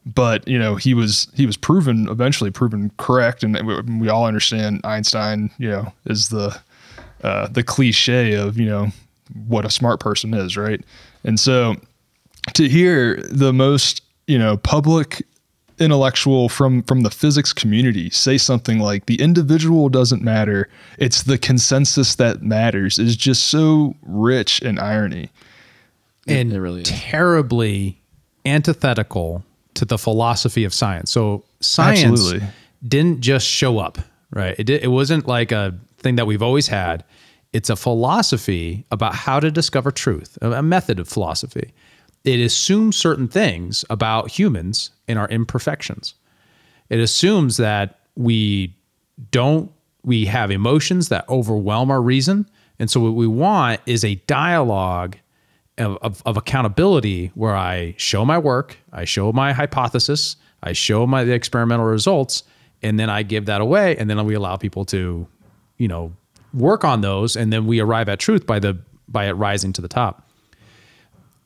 But, he was eventually proven correct. And we all understand Einstein, is the cliche of, what a smart person is, right? And so to hear the most, public intellectual from the physics community say something like the individual doesn't matter, it's the consensus that matters, is just so rich in irony. And it really is. Terribly antithetical to the philosophy of science. So science Absolutely. didn't just show up, right? It wasn't like a thing that we've always had. It's a philosophy about how to discover truth, a method of philosophy. It assumes certain things about humans and our imperfections. It assumes that we have emotions that overwhelm our reason. And so what we want is a dialogue of accountability where I show my work, I show my hypothesis, I show the experimental results, and then I give that away. And then we allow people to, work on those. And then we arrive at truth by it rising to the top.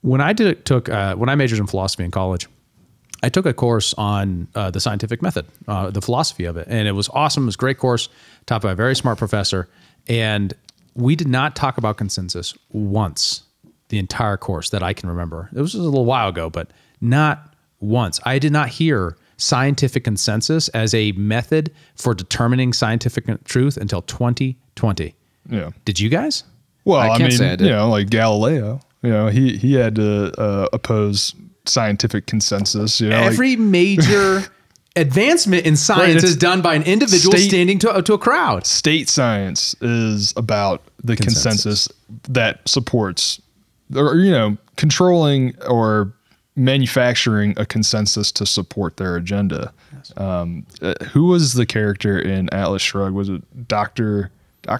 When I majored in philosophy in college, I took a course on the scientific method, the philosophy of it. And it was awesome. It was a great course taught by a very smart professor. And we did not talk about consensus once the entire course that I can remember. It was just a little while ago, but not once. I did not hear scientific consensus as a method for determining scientific truth until 2020. Yeah. Did you guys? Well, I can't say I did. like Galileo, he had to oppose scientific consensus. Every major advancement in science is done by an individual standing to a crowd. State science is about the consensus that supports, or controlling or manufacturing a consensus to support their agenda. Yes. Who was the character in Atlas Shrugged? Was it Dr.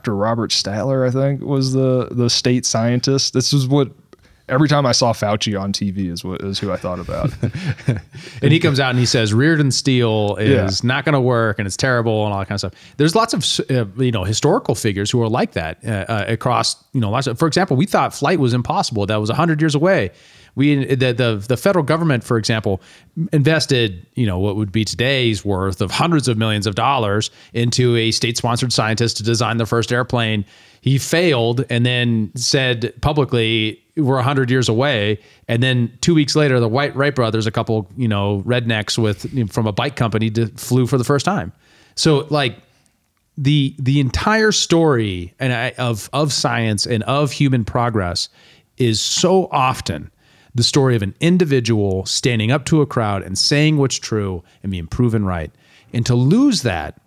Robert Statler, I think, was the state scientist? This is what every time I saw Fauci on TV is who I thought about. And he comes out and he says Reardon steel is not going to work and it's terrible and all that kind of stuff. There's lots of historical figures who are like that across lots of, for example, we thought flight was impossible. That was 100 years away. The federal government, for example, invested what would be today's worth of hundreds of millions of dollars into a state-sponsored scientist to design the first airplane. He failed and then said publicly, we're 100 years away. And then 2 weeks later, the Wright brothers, a couple rednecks from a bike company, flew for the first time. So like the entire story of science and of human progress is so often the story of an individual standing up to a crowd and saying what's true and being proven right. And to lose that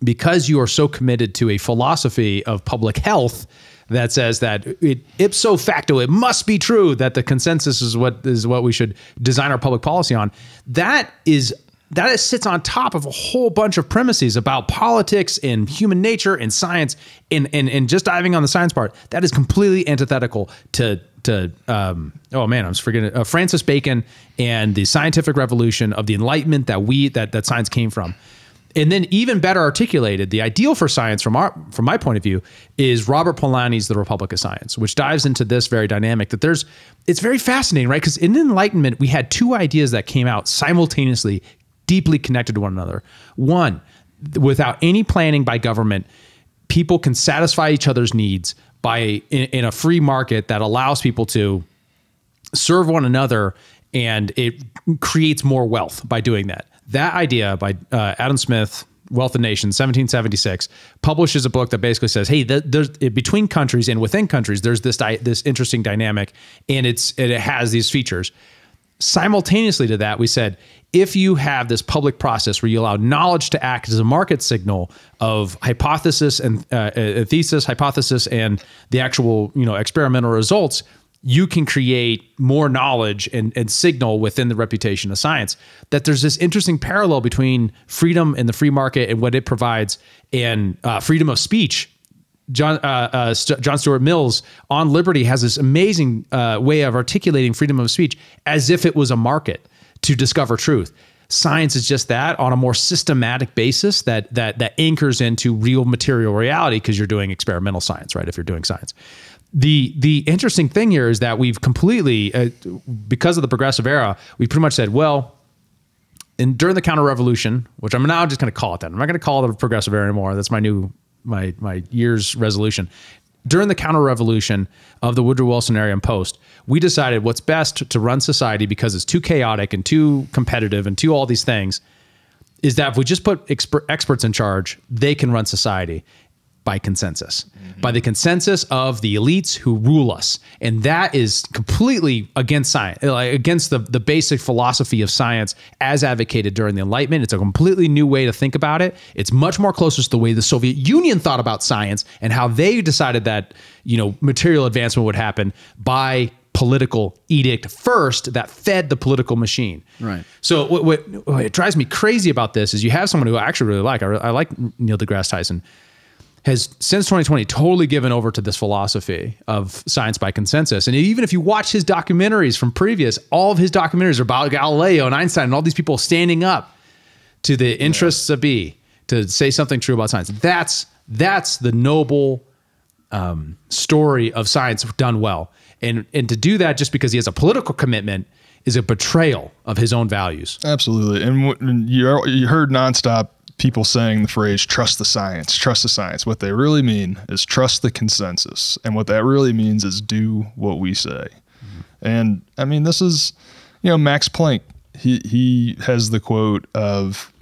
because you are so committed to a philosophy of public health that says that ipso facto, it must be true that the consensus is what we should design our public policy on. That sits on top of a whole bunch of premises about politics and human nature and science and just diving on the science part. That is completely antithetical to Francis Bacon and the scientific revolution of the Enlightenment that science came from. And then even better articulated, the ideal for science from my point of view is Robert Polanyi's The Republic of Science, which dives into this very dynamic it's very fascinating, right? Because in Enlightenment, we had two ideas that came out simultaneously, deeply connected to one another. One, without any planning by government, people can satisfy each other's needs in a free market that allows people to serve one another, and it creates more wealth by doing that. That idea by Adam Smith, Wealth of Nations, 1776, publishes a book that basically says, hey, between countries and within countries, there's this interesting dynamic, and it has these features. Simultaneously to that, we said, if you have this public process where you allow knowledge to act as a market signal of hypothesis and thesis, hypothesis, and the actual experimental results, you can create more knowledge and signal within the reputation of science. That there's this interesting parallel between freedom in the free market and what it provides and freedom of speech. John Stuart Mill's On Liberty has this amazing way of articulating freedom of speech as if it was a market to discover truth. Science is just that on a more systematic basis that anchors into real material reality because you're doing experimental science, right? If you're doing science. The interesting thing here is that we've completely, because of the progressive era, we pretty much said, well, during the counter-revolution, which I'm now just going to call it that. I'm not going to call it the progressive era anymore. That's my year's resolution. During the counter-revolution of the Woodrow Wilson era and post, we decided what's best to run society because it's too chaotic and too competitive and too all these things is that if we just put experts in charge, they can run society. by consensus, by the consensus of the elites who rule us. And that is completely against science, like against the basic philosophy of science as advocated during the Enlightenment. It's a completely new way to think about it. It's much more closer to the way the Soviet Union thought about science and how they decided that, material advancement would happen by political edict first that fed the political machine. Right. So what drives me crazy about this is you have someone who I actually really like. I like Neil deGrasse Tyson. Has since 2020 totally given over to this philosophy of science by consensus. And even if you watch his documentaries from previous, all of his documentaries are about Galileo and Einstein and all these people standing up to the interests of B to say something true about science. That's the noble story of science done well. And to do that just because he has a political commitment is a betrayal of his own values. Absolutely. And you heard nonstop people saying the phrase, trust the science, trust the science. What they really mean is trust the consensus. And what that really means is do what we say. And I mean, this is, Max Planck, he has the quote of,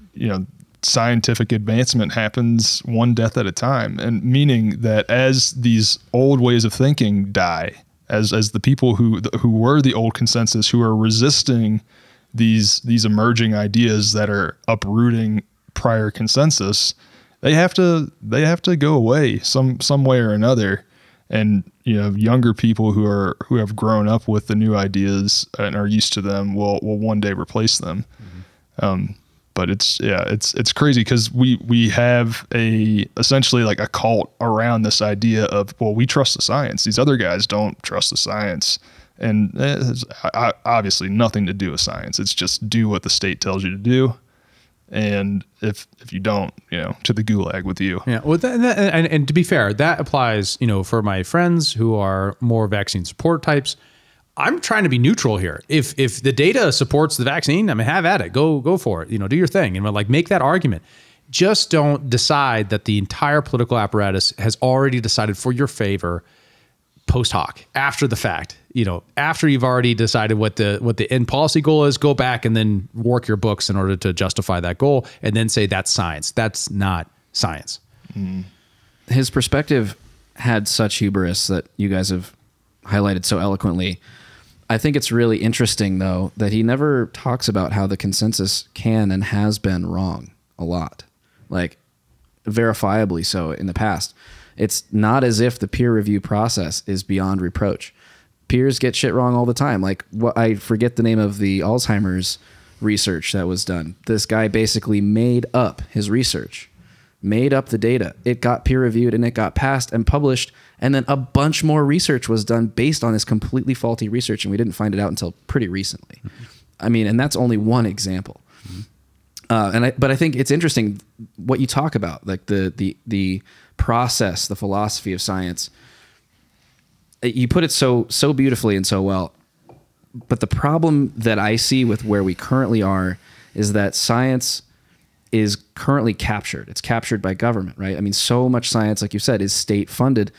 scientific advancement happens one death at a time. And meaning that as these old ways of thinking die, as the people who were the old consensus, who are resisting these emerging ideas that are uprooting prior consensus, they have to go away some way or another. And younger people who have grown up with the new ideas and are used to them will one day replace them. But it's crazy because we have essentially like a cult around this idea of, well, we trust the science. These other guys don't trust the science. And it has obviously nothing to do with science. It's just do what the state tells you to do. And if you don't, to the gulag with you. Yeah. Well, and to be fair, that applies, for my friends who are more vaccine support types. I'm trying to be neutral here. If the data supports the vaccine, I mean, have at it. Go for it. Do your thing and make that argument. Just don't decide that the entire political apparatus has already decided for your favor post hoc, after the fact. After you've already decided what the end policy goal is, go back and then work your books in order to justify that goal and then say that's science. That's not science. His perspective had such hubris that you guys have highlighted so eloquently. I think it's really interesting, though, that he never talks about how the consensus can and has been wrong a lot, like verifiably so in the past. It's not as if the peer review process is beyond reproach. Peers get shit wrong all the time. Like, I forget the name of the Alzheimer's research that was done. This guy basically made up his research, made up the data. It got peer reviewed and it got passed and published. And then a bunch more research was done based on this completely faulty research. And we didn't find it out until pretty recently. I mean, and that's only one example. But I think it's interesting what you talk about, like the process, the philosophy of science. You put it so beautifully and so well. But the problem that I see with where we currently are is that science is currently captured. It's captured by government, right? I mean, so much science, like you said, is state funded.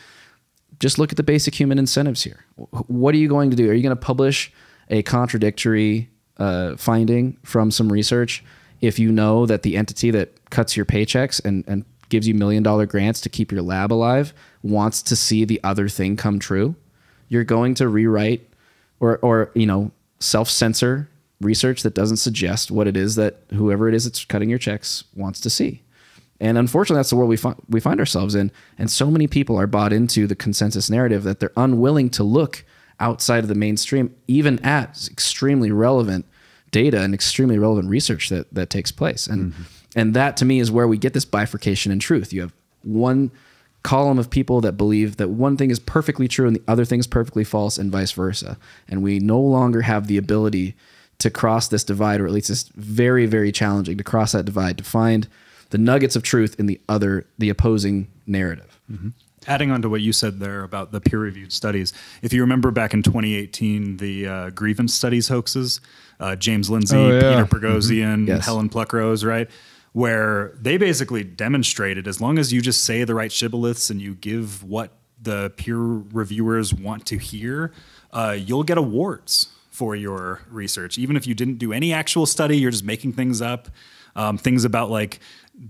Just look at the basic human incentives here. What are you going to do? Are you going to publish a contradictory finding from some research if you know that the entity that cuts your paychecks and gives you $1 million grants to keep your lab alive wants to see the other thing come true? You're going to rewrite or self-censor research that doesn't suggest what it is that whoever it is that's cutting your checks wants to see. And unfortunately, that's the world we find ourselves in. And so many people are bought into the consensus narrative that they're unwilling to look outside of the mainstream, even at extremely relevant data and extremely relevant research that takes place. And and that, to me, is where we get this bifurcation in truth. You have one column of people that believe that one thing is perfectly true and the other thing is perfectly false, and vice versa. And we no longer have the ability to cross this divide, or at least it's very, very challenging to cross that divide, to find the nuggets of truth in the opposing narrative. Adding on to what you said there about the peer-reviewed studies, if you remember back in 2018, the grievance studies hoaxes, James Lindsay, Peter Boghossian, Helen Pluckrose, right? Where they basically demonstrated, as long as you just say the right shibboleths and you give what the peer reviewers want to hear, you'll get awards for your research. Even if you didn't do any actual study, you're just making things up. things about like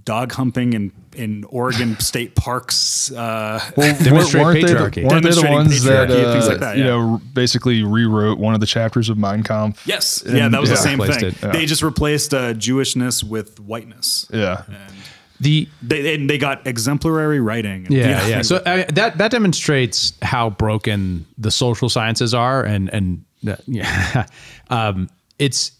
dog humping in Oregon state parks. Demonstrate patriarchy. Weren't they the ones that, things like that, you know, basically rewrote one of the chapters of Mein Kampf? Yes. Yeah, that was the same thing. Yeah. They just replaced Jewishness with whiteness. Yeah. And they got exemplary writing. Yeah. So that demonstrates how broken the social sciences are, and it's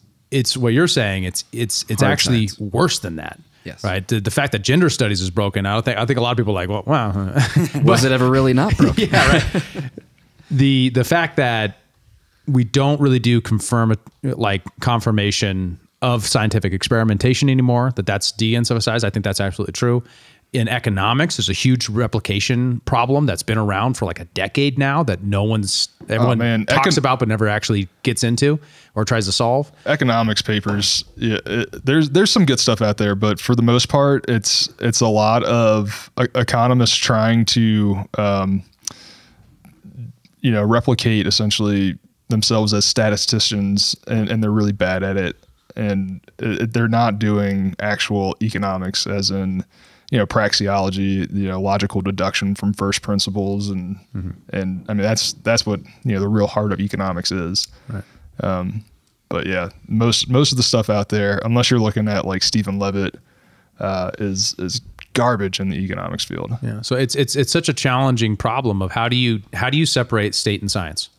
what you're saying. It's actually science. worse than that. Yes. Right. The fact that gender studies is broken, I think a lot of people are like, well, wow. Was it ever really not broken? Yeah. Right. The fact that we don't really do confirmation of scientific experimentation anymore, that's de-emphasized. I think that's absolutely true. In economics, there's a huge replication problem that's been around for like a decade now that everyone talks about but never actually gets into or tries to solve. Economics papers, there's some good stuff out there, but for the most part, it's a lot of economists trying to replicate essentially themselves as statisticians, and they're really bad at it, and they're not doing actual economics, as in praxeology, logical deduction from first principles, and I mean that's what the real heart of economics is. Right. But yeah, most of the stuff out there, unless you're looking at like Stephen Levitt, is garbage in the economics field. Yeah. So it's such a challenging problem of how do you separate state and science?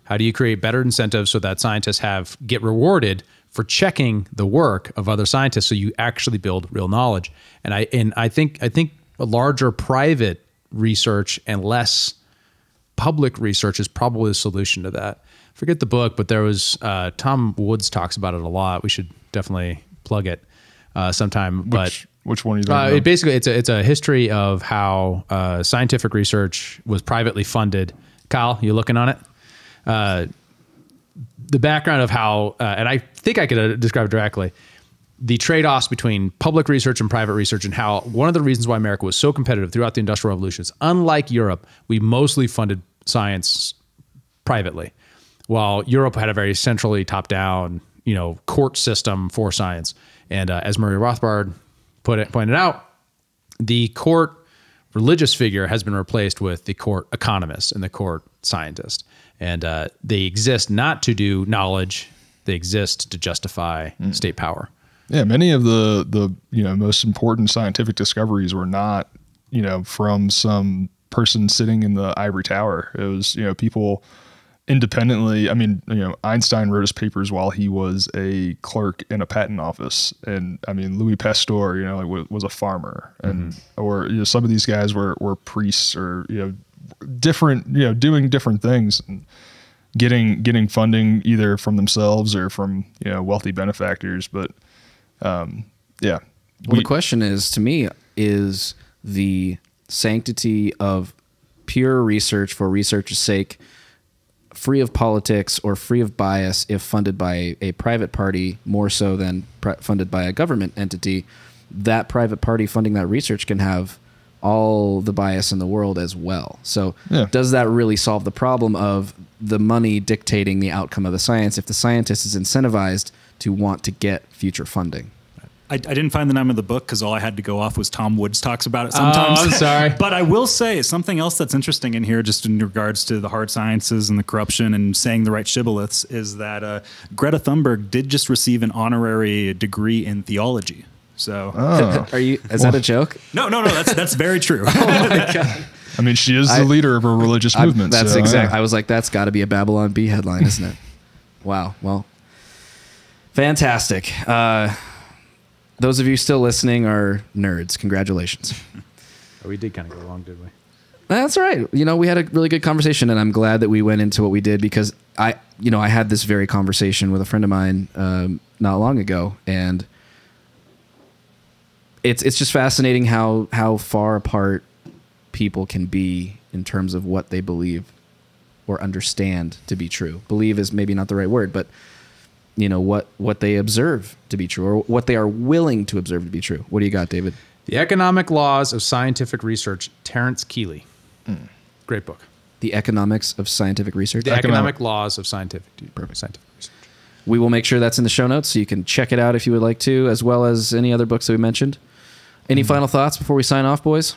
How do you create better incentives so that scientists get rewarded for checking the work of other scientists, so you actually build real knowledge? And I think a larger private research and less public research is probably the solution to that. Forget the book, but there was Tom Woods talks about it a lot. We should definitely plug it sometime. Which one are you talking about? Basically, it's a history of how scientific research was privately funded. Kyle, you looking on it? The background of how, and I think I could describe it directly, the trade-offs between public research and private research, and how one of the reasons why America was so competitive throughout the Industrial Revolution is, unlike Europe, we mostly funded science privately, while Europe had a very centrally top-down, court system for science. And as Murray Rothbard pointed out, the court religious figure has been replaced with the court economist and the court scientist. And they exist not to do knowledge; they exist to justify state power. Yeah, many of the most important scientific discoveries were not from some person sitting in the ivory tower. It was people independently. I mean, Einstein wrote his papers while he was a clerk in a patent office, and I mean Louis Pasteur, was a farmer, and or some of these guys were priests, or different, doing different things, and getting funding either from themselves or from wealthy benefactors. But yeah. Well, the question is, to me, is the sanctity of pure research for research's sake free of politics or free of bias if funded by a private party more so than funded by a government entity? That private party funding that research can have all the bias in the world as well. So does that really solve the problem of the money dictating the outcome of the science if the scientist is incentivized to want to get future funding? I didn't find the name of the book because all I had to go off was Tom Woods talks about it sometimes. Oh, I'm sorry. But I will say something else that's interesting in here, just in regards to the hard sciences and the corruption and saying the right shibboleths, is that Greta Thunberg did just receive an honorary degree in theology. So, is that a joke? No. That's very true. Oh my God. I mean, she is the leader of a religious movement. That's exactly. I was like, that's got to be a Babylon Bee headline, isn't it? Wow. Well, fantastic. Those of you still listening are nerds. Congratulations. We did kind of go long, did we? That's all right. We had a really good conversation, and I'm glad that we went into what we did, because I had this very conversation with a friend of mine not long ago, and it's just fascinating how far apart people can be in terms of what they believe or understand to be true. Believe is maybe not the right word, but what they observe to be true, or what they are willing to observe to be true. What do you got, David? The Economic Laws of Scientific Research, Terence Keeley. Great book. The Economics of Scientific Research? The Economic Laws of Scientific research. We will make sure that's in the show notes so you can check it out if you would like to, as well as any other books that we mentioned. Any final thoughts before we sign off, boys?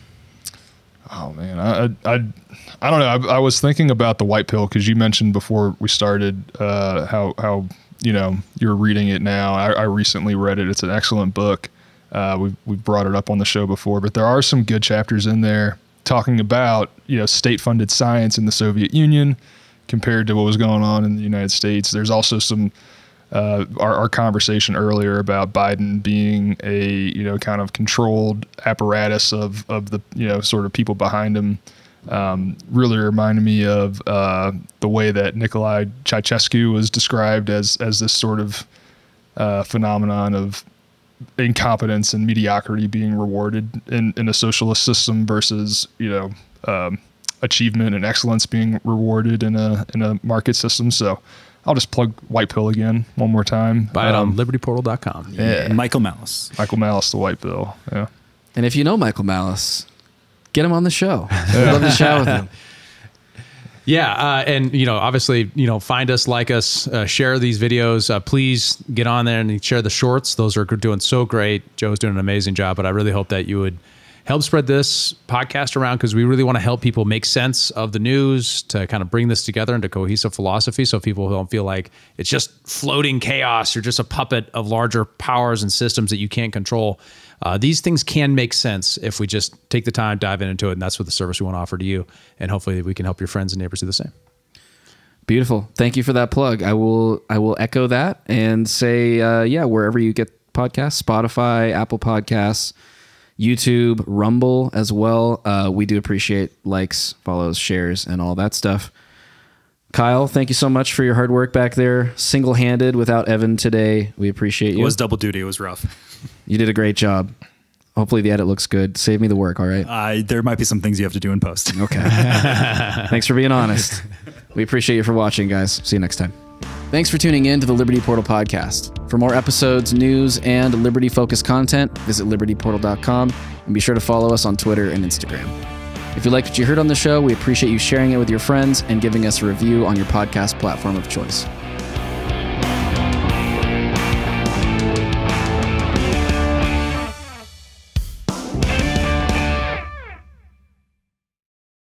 Oh man, I don't know. I was thinking about the white pill because you mentioned before we started how you're reading it now. I recently read it. It's an excellent book. We've brought it up on the show before, but there are some good chapters in there talking about state-funded science in the Soviet Union compared to what was going on in the United States. There's also some our conversation earlier about Biden being a kind of controlled apparatus of the sort of people behind him. Really reminded me of the way that Nicolae Ceausescu was described as this sort of phenomenon of incompetence and mediocrity being rewarded in a socialist system versus achievement and excellence being rewarded in a market system. So I'll just plug White Pill again one more time. Buy it on libertyportal.com. Yeah. Michael Malice, the White Pill. Yeah. And if you know Michael Malice, get him on the show. We'd love to chat with him. Yeah, and obviously, find us, like us, share these videos. Please get on there and share the shorts. Those are doing so great. Joe's doing an amazing job, but I really hope that you would help spread this podcast around because we really want to help people make sense of the news to kind of bring this together into cohesive philosophy so people don't feel like it's just floating chaos. You're just a puppet of larger powers and systems that you can't control. These things can make sense if we just take the time, dive into it, and that's what the service we want to offer to you. And hopefully we can help your friends and neighbors do the same. Beautiful. Thank you for that plug. I will echo that and say, wherever you get podcasts, Spotify, Apple Podcasts, YouTube, Rumble as well. We do appreciate likes, follows, shares, and all that stuff. Kyle, thank you so much for your hard work back there. Single-handed without Evan today. We appreciate you. It was double duty. It was rough. You did a great job. Hopefully the edit looks good. Save me the work, all right? There might be some things you have to do in post. Okay. Thanks for being honest. We appreciate you for watching, guys. See you next time. Thanks for tuning in to the Liberty Portal podcast. For more episodes, news, and Liberty-focused content, visit libertyportal.com and be sure to follow us on Twitter and Instagram. If you liked what you heard on the show, we appreciate you sharing it with your friends and giving us a review on your podcast platform of choice.